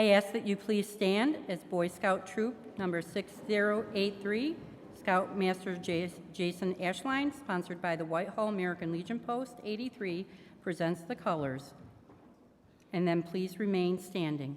I ask that you please stand as Boy Scout Troop number 6083, Scout Master Jason Ashline, sponsored by the Whitehall American Legion Post 83, presents the colors. And then please remain standing.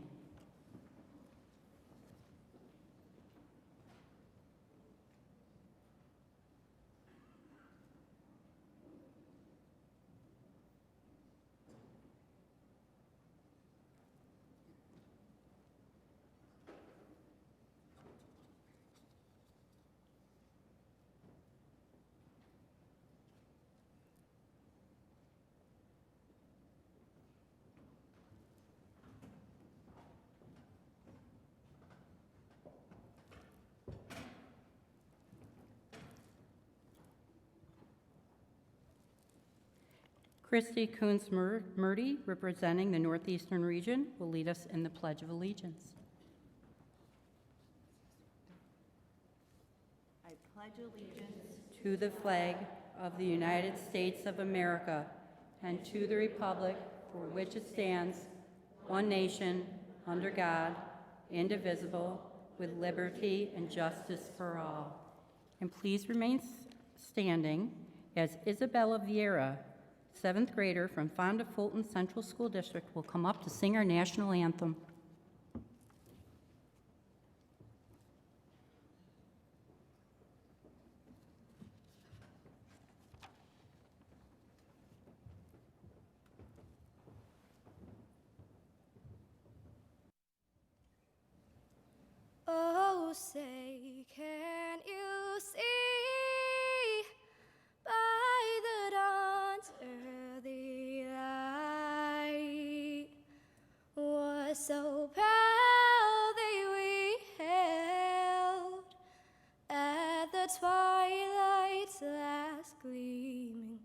Christy Coons-Murdy, representing the Northeastern region, will lead us in the Pledge of Allegiance. I pledge allegiance to the flag of the United States of America and to the republic for which it stands, one nation, under God, indivisible, with liberty and justice for all. And please remain standing as Isabella Vieira, 7th grader from Fonda Fulton Central School District, will come up to sing our national anthem. Oh, say, can you see by the dawn's early light was so proudly we hailed at the twilight's last gleaming,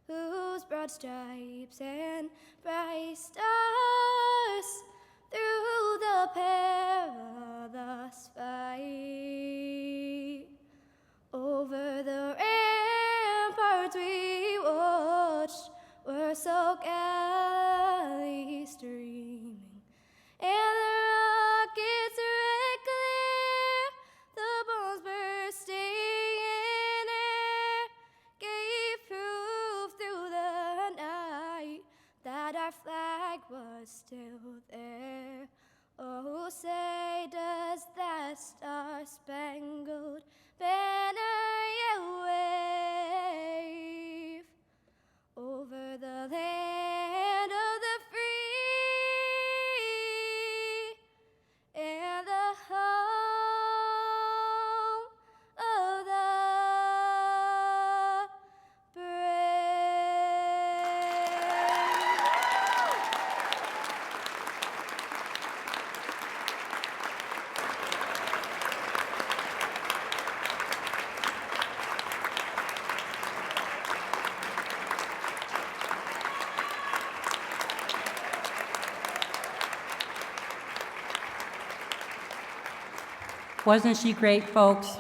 whose broad stripes and bright stars through the perilous fight over the ramparts we watched were so gallantly streaming, and the rockets red glare, the bombs bursting in air, gave proof through the night that our flag was still there. Oh, say, does that star-spangled banner yet wave over the land of the free and the home of the Wasn't she great, folks?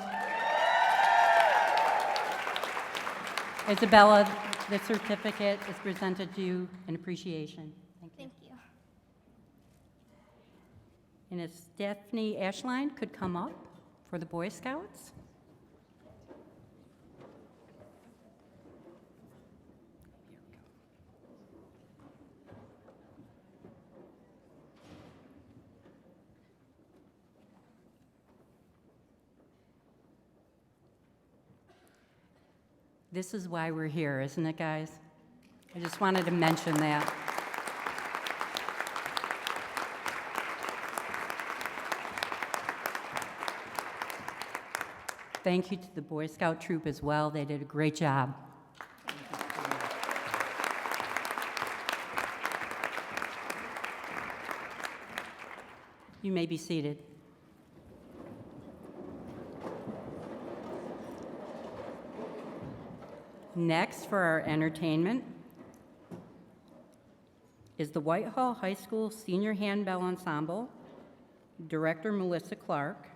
Isabella, the certificate is presented to you in appreciation. Thank you. Thank you. And if Stephanie Ashline could come up for the Boy Scouts. This is why we're here, isn't it, guys? I just wanted to mention that. Thank you to the Boy Scout troop as well. They did a great job. You may be seated. Next for our entertainment is the Whitehall High School Senior Handbell Ensemble, Director Melissa Clark.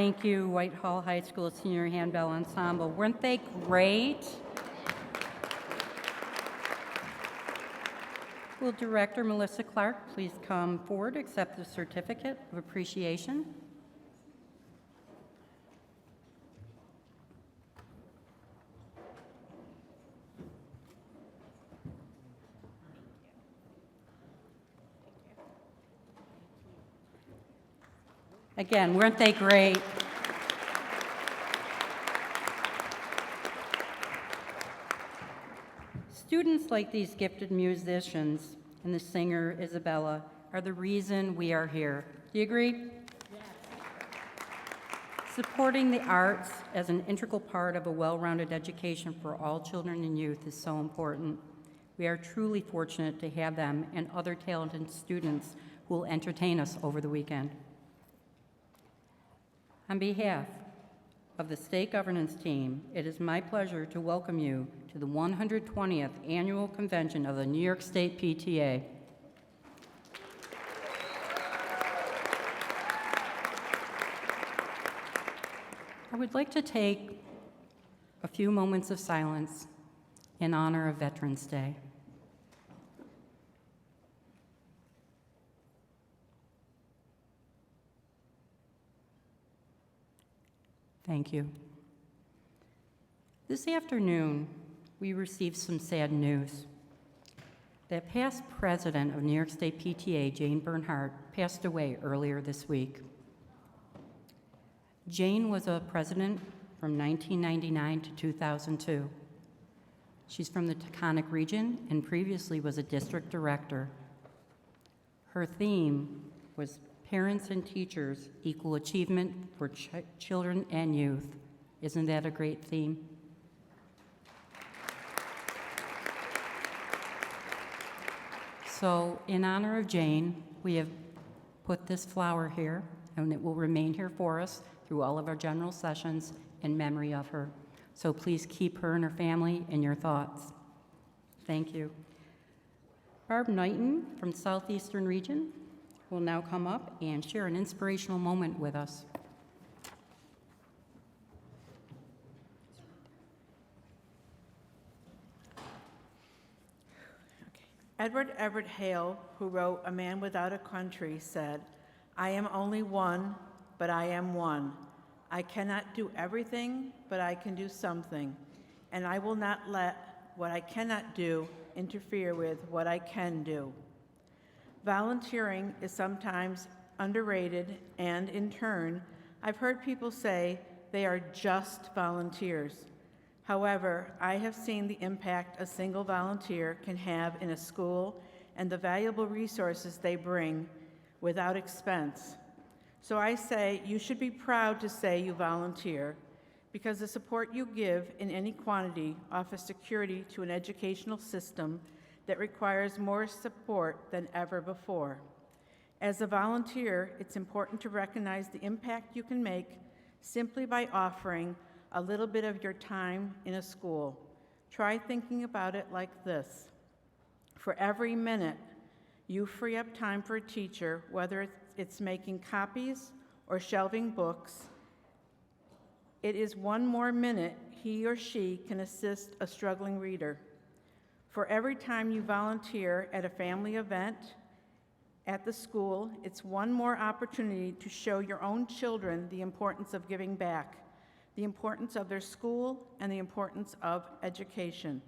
thank you, Whitehall High School Senior Handbell Ensemble. Weren't they great? Will Director Melissa Clark please come forward, accept the certificate of appreciation? Again, weren't they great? Students like these gifted musicians and the singer Isabella are the reason we are here. Do you agree? Yes. Supporting the arts as an integral part of a well-rounded education for all children and youth is so important. We are truly fortunate to have them and other talented students who will entertain us over the weekend. On behalf of the state governance team, it is my pleasure to welcome you to the 120th Annual Convention of the New York State PTA. I would like to take a few moments of silence in honor of Veterans Day. Thank you. This afternoon, we received some sad news. The past president of New York State PTA, Jane Bernhardt, passed away earlier this week. Jane was a president from 1999 to 2002. She's from the Taconic region and previously was a district director. Her theme was Parents and Teachers, Equal Achievement for Children and Youth. Isn't that a great theme? So in honor of Jane, we have put this flower here, and it will remain here for us through all of our general sessions in memory of her. So please keep her and her family in your thoughts. Thank you. Barb Knighton from Southeastern Region will now come up and share an inspirational moment with us. Edward Everett Hale, who wrote A Man Without a Country, said, "I am only one, but I am one. I cannot do everything, but I can do something, and I will not let what I cannot do interfere with what I can do." Volunteering is sometimes underrated, and in turn, I've heard people say they are just volunteers. However, I have seen the impact a single volunteer can have in a school and the valuable resources they bring without expense. So I say you should be proud to say you volunteer, because the support you give in any quantity offers security to an educational system that requires more support than ever before. As a volunteer, it's important to recognize the impact you can make simply by offering a little bit of your time in a school. Try thinking about it like this. For every minute you free up time for a teacher, whether it's making copies or shelving books, it is one more minute he or she can assist a struggling reader. For every time you volunteer at a family event, at the school, it's one more opportunity to show your own children the importance of giving back, the importance of their school, and the importance of education.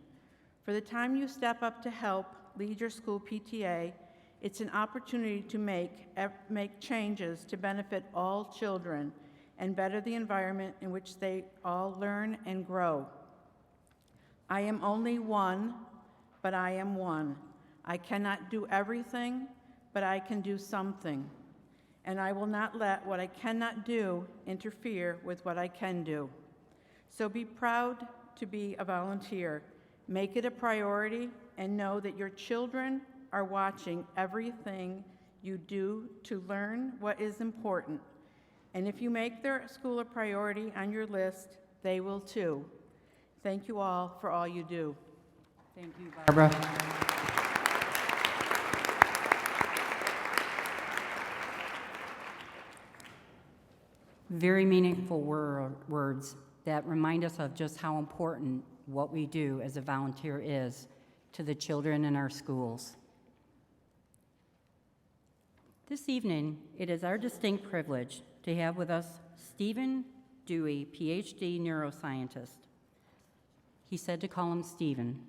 For the time you step up to help lead your school PTA, it's an opportunity to make changes to benefit all children and better the environment in which they all learn and grow. I am only one, but I am one. I cannot do everything, but I can do something. And I will not let what I cannot do interfere with what I can do. So be proud to be a volunteer. Make it a priority, and know that your children are watching everything you do to learn what is important. And if you make their school a priority on your list, they will too. Thank you all for all you do. Thank you, Barbara. Very meaningful words that remind us of just how important what we do as a volunteer is to the children in our schools. This evening, it is our distinct privilege to have with us Stephen Dewey, PhD neuroscientist. He said to call him Stephen,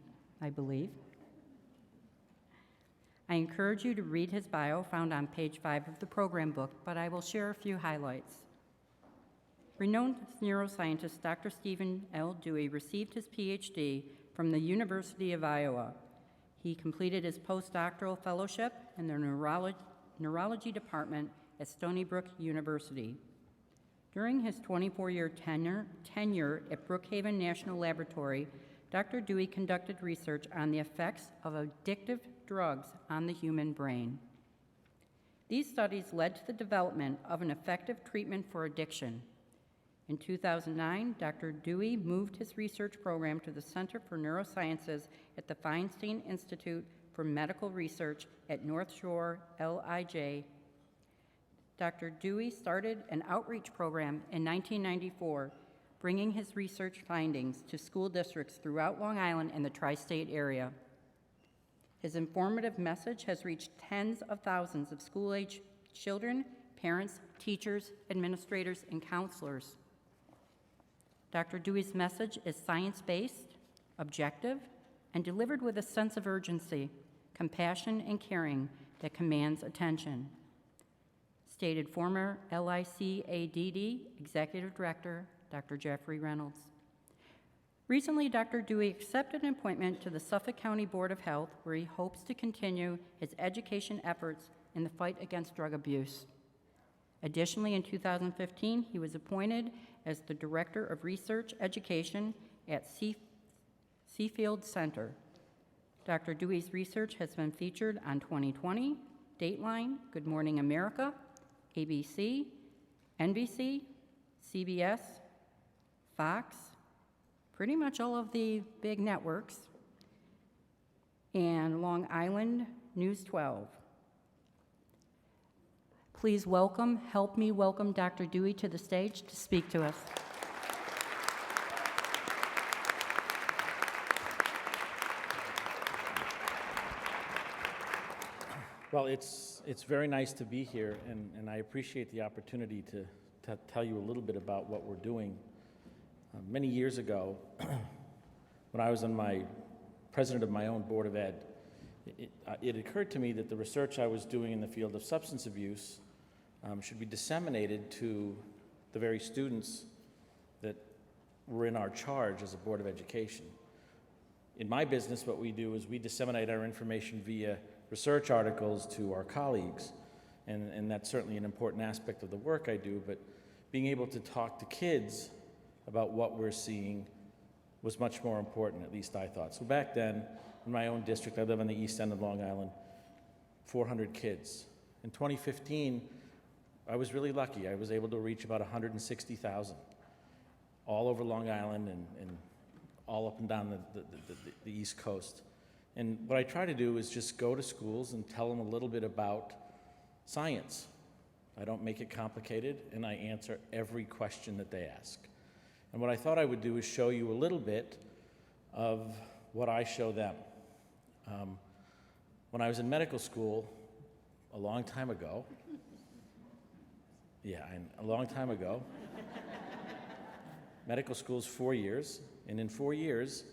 I believe. I encourage you to read his bio found on page 5 of the program book, but I will share a few highlights. Renowned neuroscientist Dr. Stephen L. Dewey received his PhD from the University of Iowa. He completed his postdoctoral fellowship in the neurology department at Stony Brook University. During his 24-year tenure at Brookhaven National Laboratory, Dr. Dewey conducted research on the effects of addictive drugs on the human brain. These studies led to the development of an effective treatment for addiction. In 2009, Dr. Dewey moved his research program to the Center for Neurosciences at the Feinstein Institute for Medical Research at North Shore LIJ. Dr. Dewey started an outreach program in 1994, bringing his research findings to school districts throughout Long Island and the tri-state area. His informative message has reached tens of thousands of school-age children, parents, teachers, administrators, and counselors. Dr. Dewey's message is science-based, objective, and delivered with a sense of urgency, compassion, and caring that commands attention. Stated former LICADD Executive Director, Dr. Jeffrey Reynolds. Recently, Dr. Dewey accepted an appointment to the Suffolk County Board of Health, where he hopes to continue his education efforts in the fight against drug abuse. Additionally, in 2015, he was appointed as the Director of Research Education at Seafield Center. Dr. Dewey's research has been featured on 2020, Dateline, Good Morning America, ABC, NBC, CBS, Fox, pretty much all of the big networks, and Long Island News 12. Please help me welcome Dr. Dewey to the stage to speak to us. Well, it's very nice to be here, and I appreciate the opportunity to tell you a little bit about what we're doing. Many years ago, when I was president of my own Board of Ed, it occurred to me that the research I was doing in the field of substance abuse should be disseminated to the very students that were in our charge as a Board of Education. In my business, what we do is we disseminate our information via research articles to our colleagues, and that's certainly an important aspect of the work I do, but being able to talk to kids about what we're seeing was much more important, at least I thought. So back then, in my own district, I live on the east end of Long Island, 400 kids. In 2015, I was really lucky. I was able to reach about 160,000, all over Long Island and all up and down the East Coast. And what I try to do is just go to schools and tell them a little bit about science. I don't make it complicated, and I answer every question that they ask. And what I thought I would do is show you a little bit of what I show them. When I was in medical school a long time ago, medical school's 4 years, and in 4 years,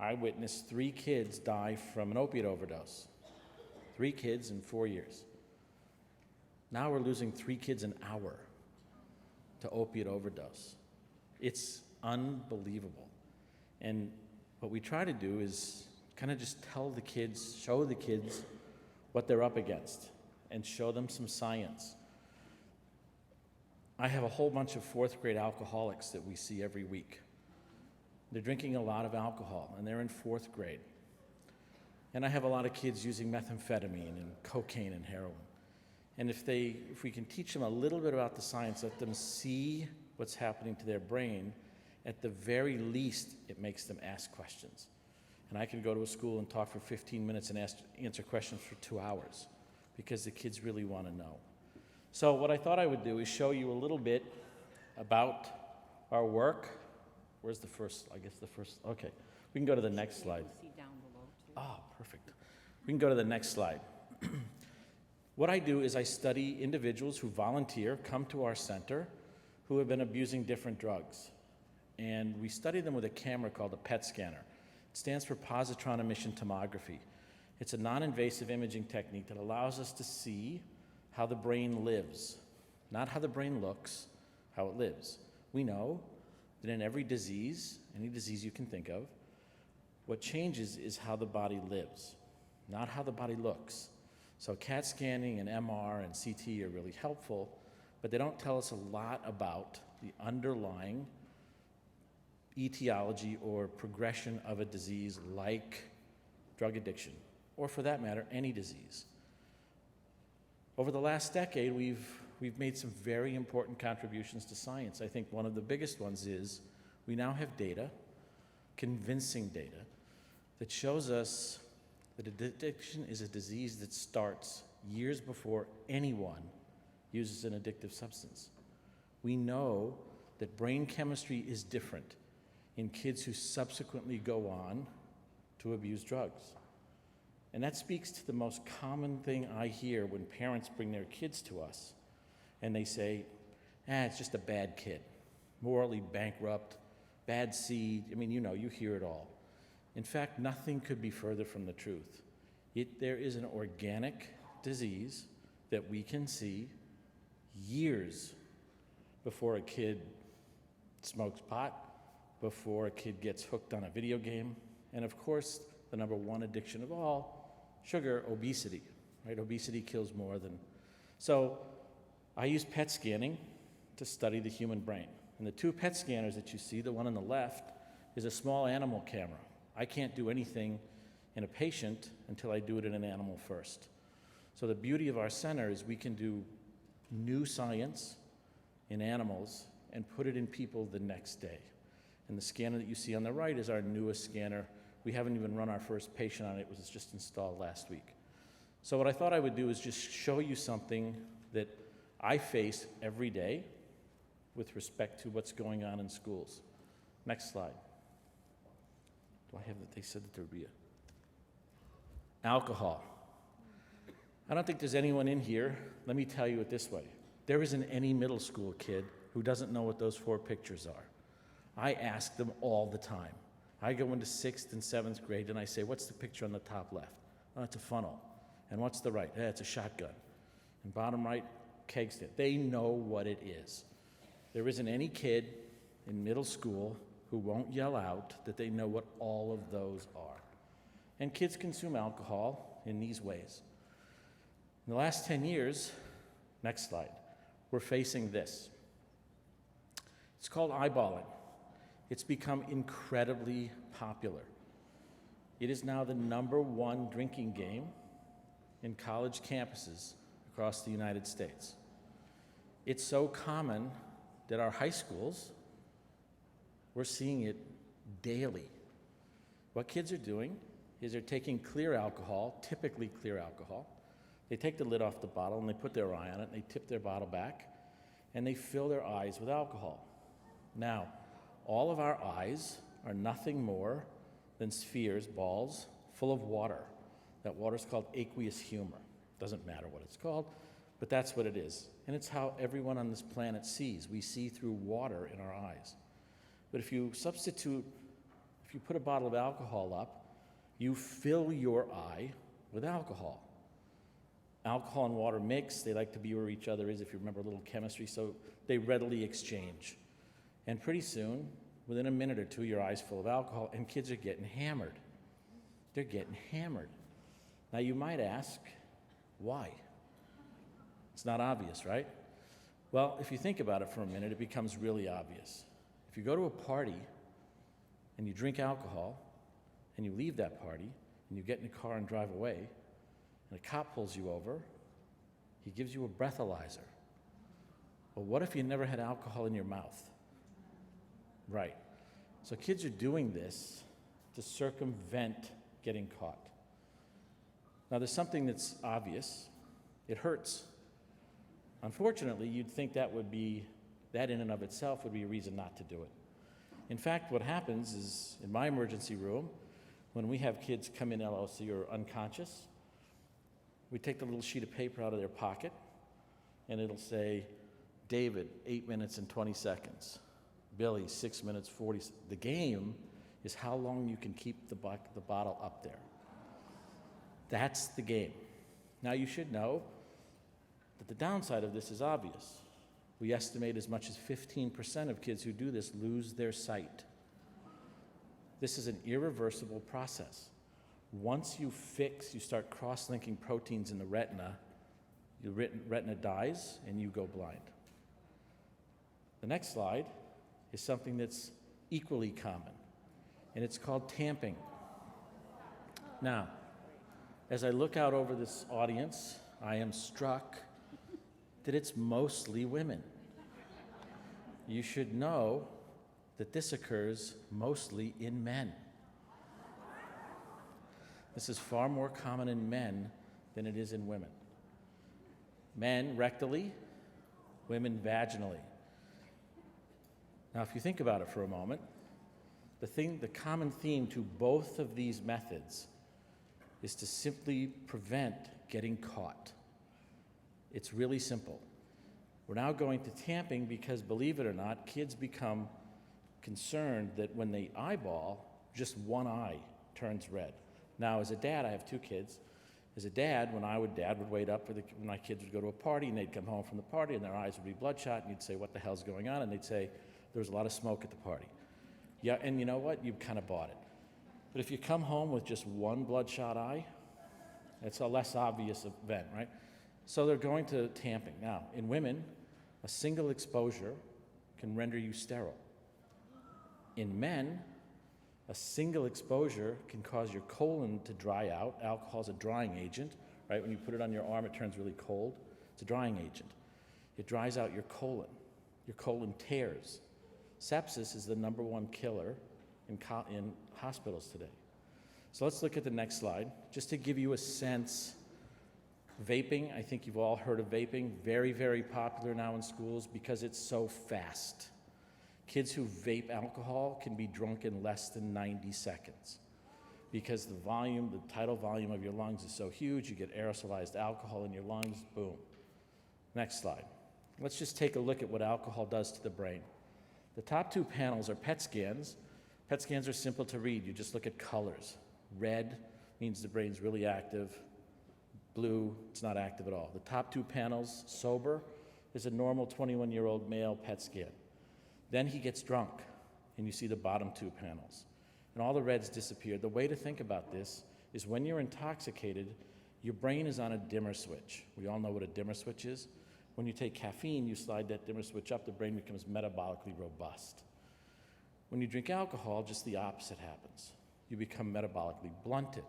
I witnessed 3 kids die from an opiate overdose. 3 kids in 4 years. Now we're losing 3 kids an hour to opiate overdose. It's unbelievable. And what we try to do is kind of just tell the kids, show the kids what they're up against, and show them some science. I have a whole bunch of 4th grade alcoholics that we see every week. They're drinking a lot of alcohol, and they're in 4th grade. And I have a lot of kids using methamphetamine and cocaine and heroin. And if we can teach them a little bit about the science, let them see what's happening to their brain, at the very least, it makes them ask questions. And I can go to a school and talk for 15 minutes and answer questions for 2 hours, because the kids really want to know. So what I thought I would do is show you a little bit about our work. Where's the first, okay. We can go to the next slide. Oh, perfect. We can go to the next slide. What I do is I study individuals who volunteer, come to our center, who have been abusing different drugs. And we study them with a camera called a PET scanner. It stands for positron emission tomography. It's a non-invasive imaging technique that allows us to see how the brain lives. Not how the brain looks, how it lives. We know that in every disease, any disease you can think of, what changes is how the body lives, not how the body looks. So CAT scanning and MR and CT are really helpful, but they don't tell us a lot about the underlying etiology or progression of a disease like drug addiction, or for that matter, any disease. Over the last decade, we've made some very important contributions to science. I think one of the biggest ones is we now have data, convincing data, that shows us that addiction is a disease that starts years before anyone uses an addictive substance. We know that brain chemistry is different in kids who subsequently go on to abuse drugs. And that speaks to the most common thing I hear when parents bring their kids to us and they say, it's just a bad kid, morally bankrupt, bad seed. I mean, you hear it all. In fact, nothing could be further from the truth. There is an organic disease that we can see years before a kid smokes pot, before a kid gets hooked on a video game, and of course, the number one addiction of all, sugar, obesity, right? Obesity kills more than... So I use PET scanning to study the human brain. And the two PET scanners that you see, the one on the left, is a small animal camera. I can't do anything in a patient until I do it in an animal first. So the beauty of our center is we can do new science in animals and put it in people the next day. And the scanner that you see on the right is our newest scanner. We haven't even run our first patient on it. It was just installed last week. So what I thought I would do is just show you something that I face every day with respect to what's going on in schools. Next slide. Do I have that? They said that there would be alcohol. I don't think there's anyone in here, let me tell you it this way. There isn't any middle school kid who doesn't know what those 4 pictures are. I ask them all the time. I go into 6th and 7th grade and I say, what's the picture on the top left? Oh, it's a funnel. And what's the right? It's a shotgun. And bottom right, keg stand. They know what it is. There isn't any kid in middle school who won't yell out that they know what all of those are. And kids consume alcohol in these ways. In the last 10 years, next slide, we're facing this. It's called eyeballing. It's become incredibly popular. It is now the #1 drinking game in college campuses across the United States. It's so common that our high schools, we're seeing it daily. What kids are doing is they're taking clear alcohol, typically clear alcohol. They take the lid off the bottle and they put their eye on it and they tip their bottle back and they fill their eyes with alcohol. Now, all of our eyes are nothing more than spheres, balls, full of water. That water is called aqueous humor. Doesn't matter what it's called, but that's what it is. And it's how everyone on this planet sees. We see through water in our eyes. But if you put a bottle of alcohol up, you fill your eye with alcohol. Alcohol and water mix. They like to be where each other is, if you remember a little chemistry, so they readily exchange. And pretty soon, within a minute or two, your eye's full of alcohol, and kids are getting hammered. They're getting hammered. Now, you might ask, why? It's not obvious, right? Well, if you think about it for a minute, it becomes really obvious. If you go to a party and you drink alcohol and you leave that party and you get in a car and drive away and a cop pulls you over, he gives you a breathalyzer. Well, what if you never had alcohol in your mouth? Right. So kids are doing this to circumvent getting caught. Now, there's something that's obvious. It hurts. Unfortunately, you'd think that would be That in and of itself would be a reason not to do it. In fact, what happens is, in my emergency room, when we have kids come in LOC or unconscious, we take the little sheet of paper out of their pocket, and it'll say, David, 8 minutes and 20 seconds. Billy, 6 minutes, 40. The game is how long you can keep the bottle up there. That's the game. Now, you should know that the downside of this is obvious. We estimate as much as 15% of kids who do this lose their sight. This is an irreversible process. Once you start cross-linking proteins in the retina, your retina dies and you go blind. The next slide is something that's equally common, and it's called tamping. Now, as I look out over this audience, I am struck that it's mostly women. You should know that this occurs mostly in men. This is far more common in men than it is in women. Men rectally, women vaginally. Now, if you think about it for a moment, the common theme to both of these methods is to simply prevent getting caught. It's really simple. We're now going to tamping because, believe it or not, kids become concerned that when they eyeball, just one eye turns red. Now, as a dad, I have 2 kids. As a dad, dad would wait up when my kids would go to a party, and they'd come home from the party, and their eyes would be bloodshot, and you'd say, what the hell's going on? And they'd say, there was a lot of smoke at the party. Yeah, and you know what? You kind of bought it. But if you come home with just one bloodshot eye, it's a less obvious event, right? So they're going to tamping. Now, in women, a single exposure can render you sterile. In men, a single exposure can cause your colon to dry out. Alcohol is a drying agent, right? When you put it on your arm, it turns really cold. It's a drying agent. It dries out your colon. Your colon tears. Sepsis is the #1 killer in hospitals today. So let's look at the next slide. Just to give you a sense, vaping, I think you've all heard of vaping, very, very popular now in schools because it's so fast. Kids who vape alcohol can be drunk in less than 90 seconds because the tidal volume of your lungs is so huge, you get aerosolized alcohol in your lungs, boom. Next slide. Let's just take a look at what alcohol does to the brain. The top 2 panels are PET scans. PET scans are simple to read. You just look at colors. Red means the brain's really active. Blue, it's not active at all. The top 2 panels, sober, is a normal 21-year-old male PET scan. Then he gets drunk, and you see the bottom 2 panels. And all the reds disappear. The way to think about this is when you're intoxicated, your brain is on a dimmer switch. We all know what a dimmer switch is. When you take caffeine, you slide that dimmer switch up, the brain becomes metabolically robust. When you drink alcohol, just the opposite happens. You become metabolically blunted.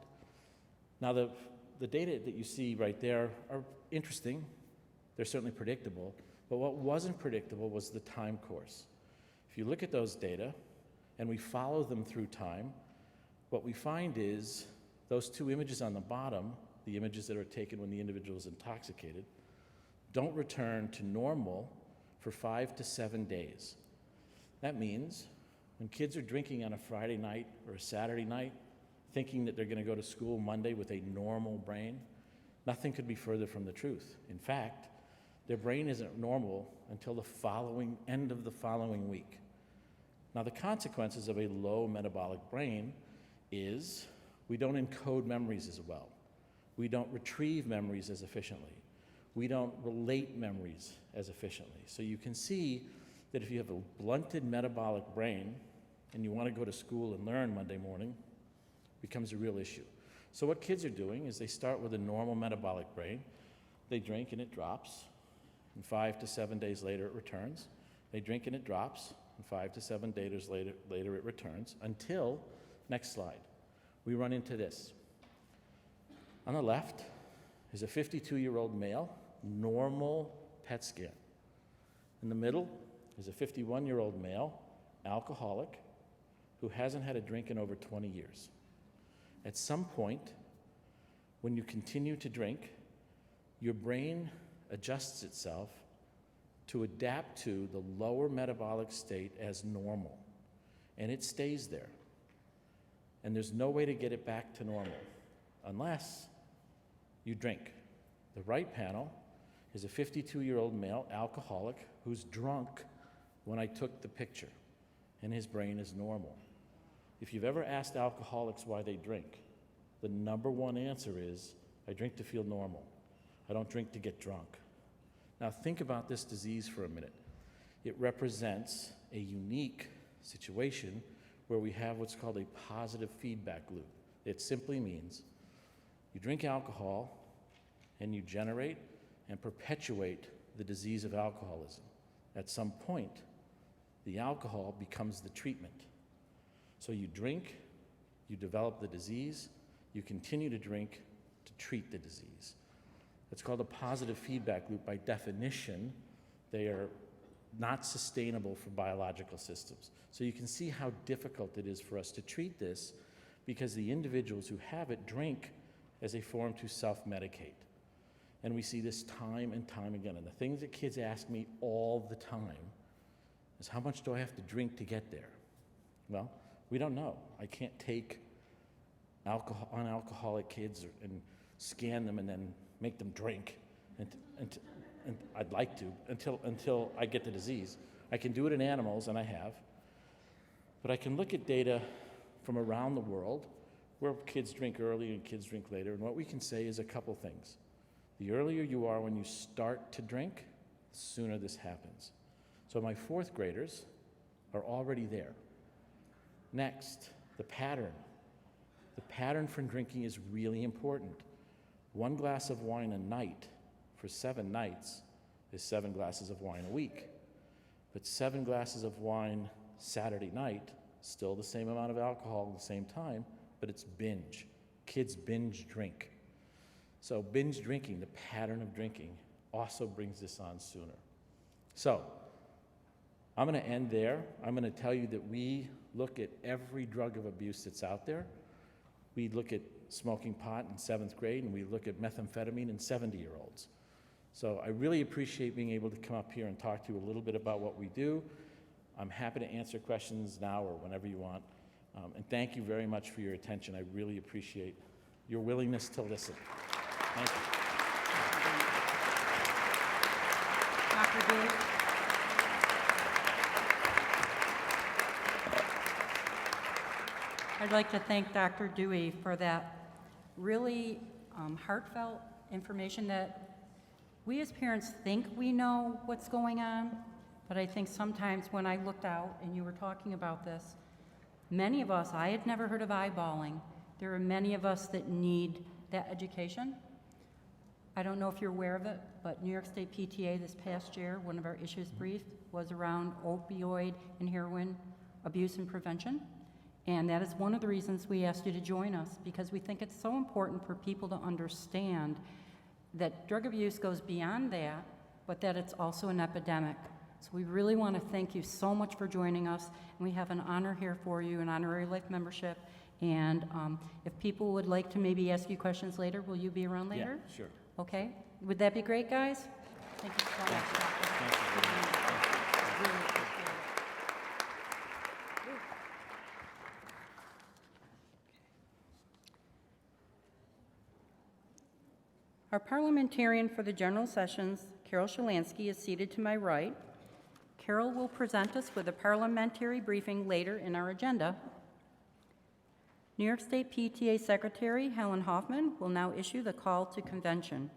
Now, the data that you see right there are interesting. They're certainly predictable. But what wasn't predictable was the time course. If you look at those data and we follow them through time, what we find is those 2 images on the bottom, the images that are taken when the individual is intoxicated, don't return to normal for 5 to 7 days. That means when kids are drinking on a Friday night or a Saturday night, thinking that they're going to go to school Monday with a normal brain, nothing could be further from the truth. In fact, their brain isn't normal until the end of the following week. Now, the consequences of a low metabolic brain is we don't encode memories as well. We don't retrieve memories as efficiently. We don't relate memories as efficiently. So you can see that if you have a blunted metabolic brain and you want to go to school and learn Monday morning, it becomes a real issue. So what kids are doing is they start with a normal metabolic brain. They drink and it drops, and 5 to 7 days later it returns. They drink and it drops, and 5 to 7 days later it returns, until, next slide, we run into this. On the left is a 52-year-old male, normal PET scan. In the middle is a 51-year-old male, alcoholic, who hasn't had a drink in over 20 years. At some point, when you continue to drink, your brain adjusts itself to adapt to the lower metabolic state as normal, and it stays there. And there's no way to get it back to normal unless you drink. The right panel is a 52-year-old male alcoholic who's drunk when I took the picture, and his brain is normal. If you've ever asked alcoholics why they drink, the number one answer is, I drink to feel normal. I don't drink to get drunk. Now think about this disease for a minute. It represents a unique situation where we have what's called a positive feedback loop. It simply means you drink alcohol and you generate and perpetuate the disease of alcoholism. At some point, the alcohol becomes the treatment. So you drink, you develop the disease, you continue to drink to treat the disease. It's called a positive feedback loop. By definition, they are not sustainable for biological systems. So you can see how difficult it is for us to treat this because the individuals who have it drink as a form to self-medicate. And we see this time and time again. And the things that kids ask me all the time is, how much do I have to drink to get there? Well, we don't know. I can't take unalcoholic kids and scan them and then make them drink. And I'd like to, until I get the disease. I can do it in animals, and I have. But I can look at data from around the world where kids drink early and kids drink later, and what we can say is a couple things. The earlier you are when you start to drink, the sooner this happens. So my fourth graders are already there. Next, the pattern. The pattern for drinking is really important. 1 glass of wine a night for 7 nights is 7 glasses of wine a week. But 7 glasses of wine Saturday night, still the same amount of alcohol at the same time, but it's binge. Kids binge drink. So binge drinking, the pattern of drinking, also brings this on sooner. So I'm going to end there. I'm going to tell you that we look at every drug of abuse that's out there. We look at smoking pot in 7th grade, and we look at methamphetamine in 70-year-olds. So I really appreciate being able to come up here and talk to you a little bit about what we do. I'm happy to answer questions now or whenever you want. And thank you very much for your attention. I really appreciate your willingness to listen. Thank you. Dr. Dewey? I'd like to thank Dr. Dewey for that really heartfelt information that we as parents think we know what's going on, but I think sometimes when I looked out and you were talking about this, many of us, I had never heard of eyeballing. There are many of us that need that education. I don't know if you're aware of it, but New York State PTA this past year, one of our issues briefed was around opioid and heroin abuse and prevention. And that is one of the reasons we asked you to join us, because we think it's so important for people to understand that drug abuse goes beyond that, but that it's also an epidemic. So we really want to thank you so much for joining us. And we have an honor here for you, an honorary life membership. And if people would like to maybe ask you questions later, will you be around later? Yeah, sure. Okay. Would that be great, guys? Thank you so much. Thank you very much. Really appreciate it. Our parliamentarian for the general sessions, Carol Shalansky, is seated to my right. Carol will present us with a parliamentary briefing later in our agenda. New York State PTA Secretary Helen Hoffman will now issue the call to convention.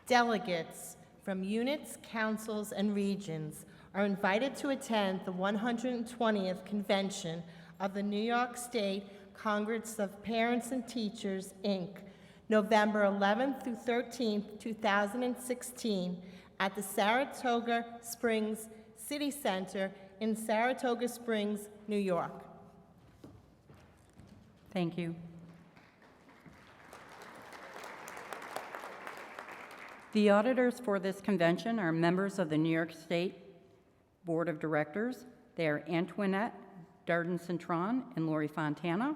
Delegates from units, councils, and regions are invited to attend the 120th convention of the New York State Congress of Parents and Teachers, Inc., November 11th through 13th, 2016, at the Saratoga Springs City Center in Saratoga Springs, New York. Thank you. The auditors for this convention are members of the New York State Board of Directors, They are Antoinette Darden-Cintron and Lori Fontana.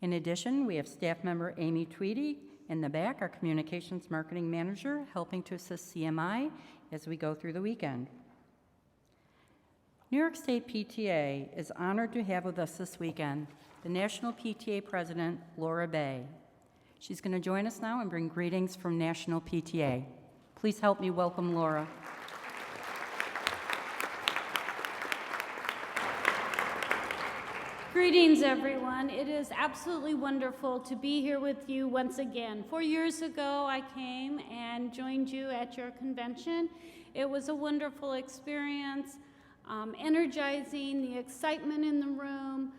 In addition, we have staff member Amy Tweedy in the back, our Communications Marketing Manager, helping to assist CMI as we go through the weekend. New York State PTA is honored to have with us this weekend the National PTA President, Laura Bay. She's going to join us now and bring greetings from National PTA. Please help me welcome Laura. Greetings, everyone. It is absolutely wonderful to be here with you once again. 4 years ago, I came and joined you at your convention. It was a wonderful experience, energizing, the excitement in the room.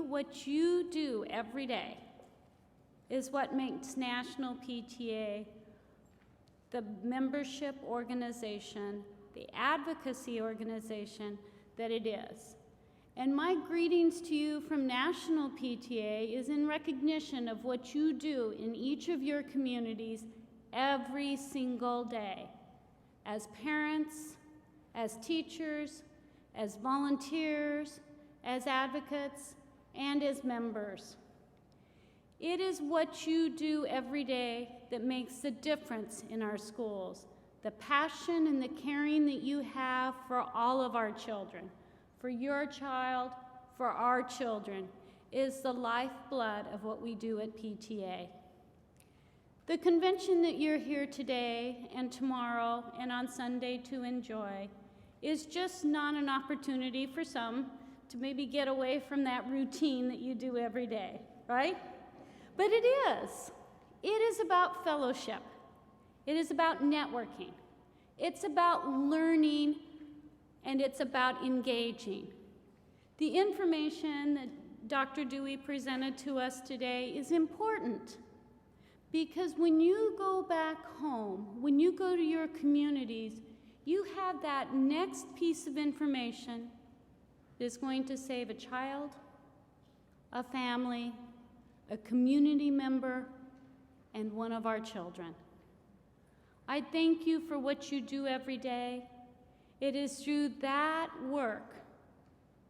What you do every day is what makes National PTA the membership organization, the advocacy organization that it is. And my greetings to you from National PTA is in recognition of what you do in each of your communities every single day, as parents, as teachers, as volunteers, as advocates, and as members. It is what you do every day that makes the difference in our schools, the passion and the caring that you have for all of our children, for your child, for our children, is the lifeblood of what we do at PTA. The convention that you're here today and tomorrow and on Sunday to enjoy is just not an opportunity for some to maybe get away from that routine that you do every day, right? But it is. It is about fellowship. It is about networking. It's about learning, and it's about engaging. The information that Dr. Dewey presented to us today is important because when you go back home, when you go to your communities, you have that next piece of information that is going to save a child, a family, a community member, and one of our children. I thank you for what you do every day. It is through that work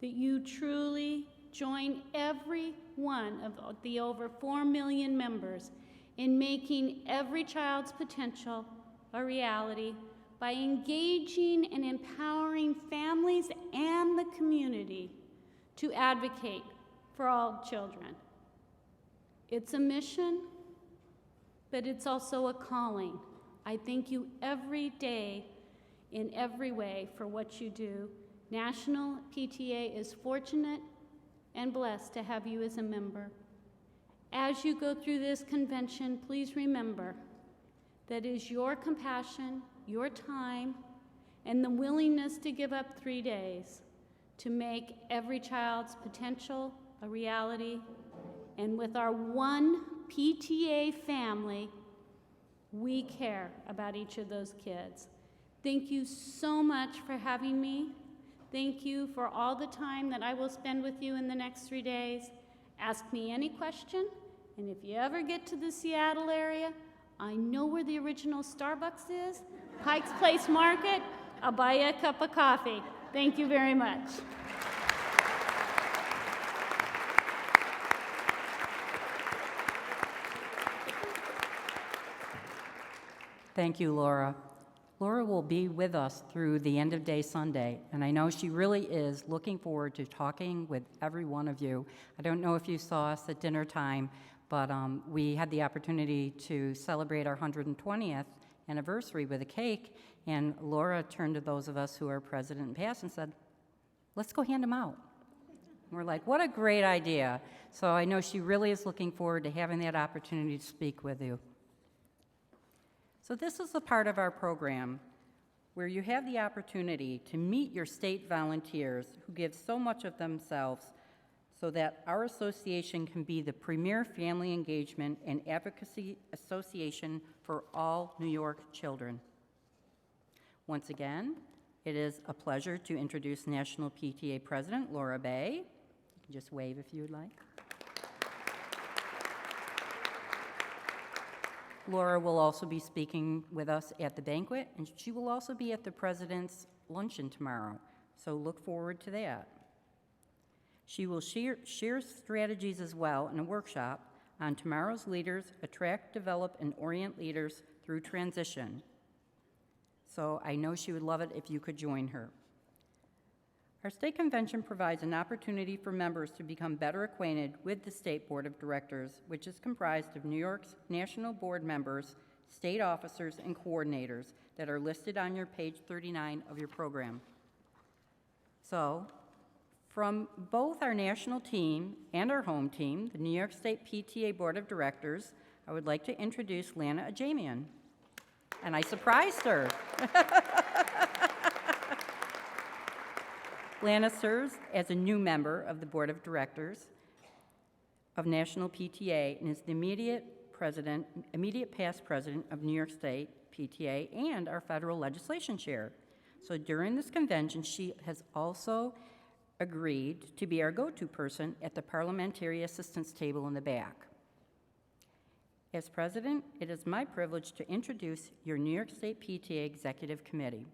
that you truly join every one of the over 4 million members in making every child's potential a reality by engaging and empowering families and the community to advocate for all children. It's a mission, but it's also a calling. I thank you every day in every way for what you do. National PTA is fortunate and blessed to have you as a member. As you go through this convention, please remember that it is your compassion, your time, and the willingness to give up 3 days to make every child's potential a reality. And with our one PTA family, we care about each of those kids. Thank you so much for having me. Thank you for all the time that I will spend with you in the next 3 days. Ask me any question, and if you ever get to the Seattle area, I know where the original Starbucks is, Pike's Place Market. I'll buy you a cup of coffee. Thank you very much. Thank you, Laura. Laura will be with us through the end of day Sunday, and I know she really is looking forward to talking with every one of you. I don't know if you saw us at dinner time, but we had the opportunity to celebrate our 120th anniversary with a cake, and Laura turned to those of us who are president and past and said, let's go hand them out. And we're like, what a great idea. So I know she really is looking forward to having that opportunity to speak with you. So this is the part of our program where you have the opportunity to meet your state volunteers who give so much of themselves so that our association can be the premier family engagement and advocacy association for all New York children. Once again, it is a pleasure to introduce National PTA President Laura Bay. You can just wave if you would like. Laura will also be speaking with us at the banquet, and she will also be at the President's luncheon tomorrow. so look forward to that. She will share strategies as well in a workshop on tomorrow's leaders, attract, develop, and orient leaders through transition. So I know she would love it if you could join her. Our state convention provides an opportunity for members to become better acquainted with the State Board of Directors, which is comprised of New York's national board members, state officers, and coordinators that are listed on your page 39 of your program. So, from both our national team and our home team, the New York State PTA Board of Directors, I would like to introduce Lana Ajamian. And I surprised her. Lana serves as a new member of the Board of Directors of National PTA and is the immediate past president of New York State PTA and our federal legislation chair. So during this convention, she has also agreed to be our go-to person at the parliamentary assistance table in the back. As president, it is my privilege to introduce your New York State PTA Executive Committee.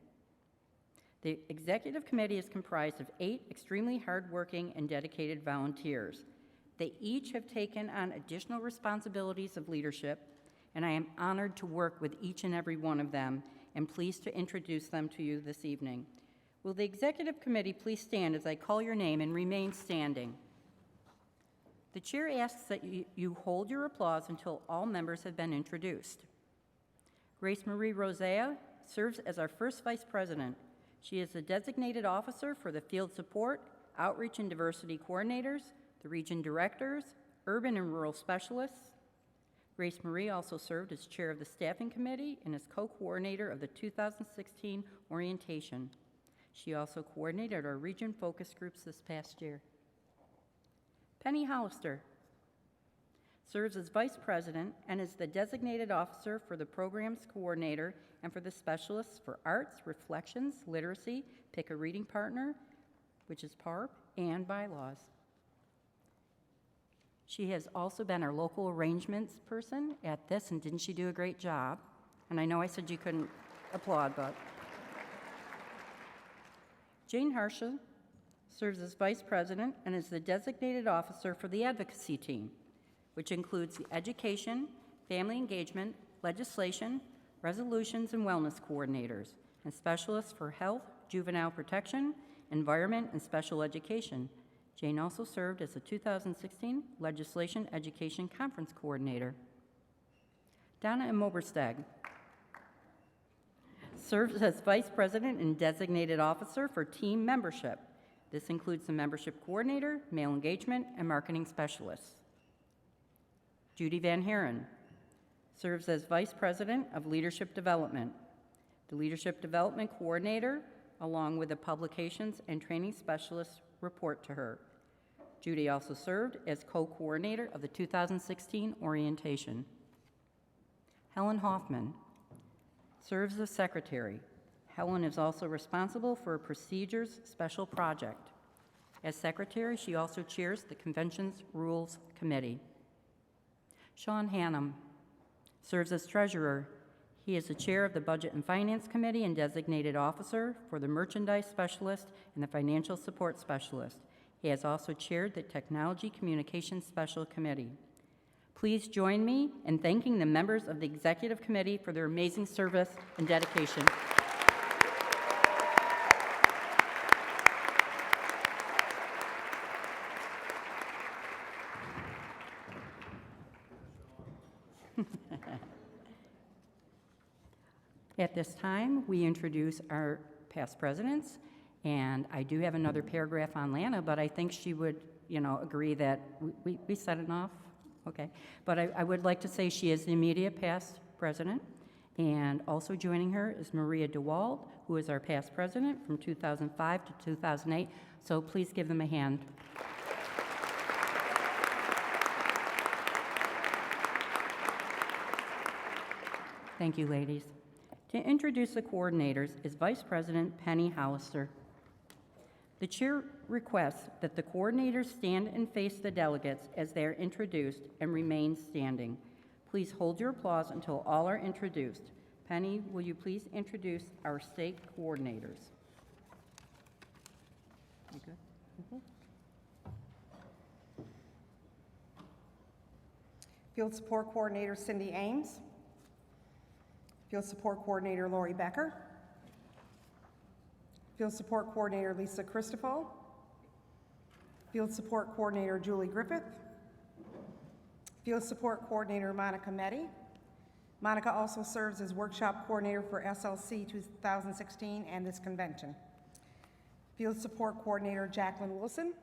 The Executive Committee is comprised of 8 extremely hardworking and dedicated volunteers. They each have taken on additional responsibilities of leadership, and I am honored to work with each and every one of them and pleased to introduce them to you this evening. Will the Executive Committee please stand as I call your name and remain standing? The chair asks that you hold your applause until all members have been introduced. Grace Marie Rosea serves as our first vice president. She is the designated officer for the field support, outreach and diversity coordinators, the region directors, urban and rural specialists. Grace Marie also served as chair of the staffing committee and as co-coordinator of the 2016 orientation. She also coordinated our region focus groups this past year. Penny Hollister serves as vice president and is the designated officer for the programs coordinator and for the specialists for arts, reflections, literacy, pick a reading partner, which is PARP, and bylaws. She has also been our local arrangements person at this, and didn't she do a great job? And I know I said you couldn't applaud, but. Jane Harsha serves as vice president and is the designated officer for the advocacy team, which includes the education, family engagement, legislation, resolutions, and wellness coordinators, and specialists for health, juvenile protection, environment, and special education. Jane also served as the 2016 Legislation Education Conference Coordinator. Donna Moberstag serves as Vice President and Designated Officer for Team Membership. This includes the Membership Coordinator, Male Engagement, and Marketing Specialists. Judy Van Haren serves as Vice President of Leadership Development. The Leadership Development Coordinator, along with the Publications and Training Specialists, report to her. Judy also served as co-coordinator of the 2016 orientation. Helen Hoffman serves as secretary. Helen is also responsible for a procedures special project. As secretary, she also chairs the convention's Rules Committee. Sean Hannum serves as treasurer. He is the chair of the Budget and Finance Committee and designated officer for the Merchandise Specialist and the Financial Support Specialist. He has also chaired the Technology Communications Special Committee. Please join me in thanking the members of the Executive Committee for their amazing service and dedication. At this time, we introduce our past presidents, and I do have another paragraph on Lana, but I think she would, agree that we set it off. Okay, but I would like to say she is the immediate past president, and also joining her is Maria DeWald, who is our past president from 2005 to 2008, so please give them a hand. Thank you, ladies. To introduce the coordinators is Vice President Penny Hollister. The chair requests that the coordinators stand and face the delegates as they are introduced and remain standing. Please hold your applause until all are introduced. Penny, will you please introduce our state coordinators? Field Support Coordinator Cindy Ames. Field Support Coordinator Lori Becker. Field Support Coordinator Lisa Christoffel. Field Support Coordinator Julie Griffith. Field Support Coordinator Monica Meddy. Monica also serves as Workshop Coordinator for SLC 2016 and this convention. Field Support Coordinator Jacqueline Wilson.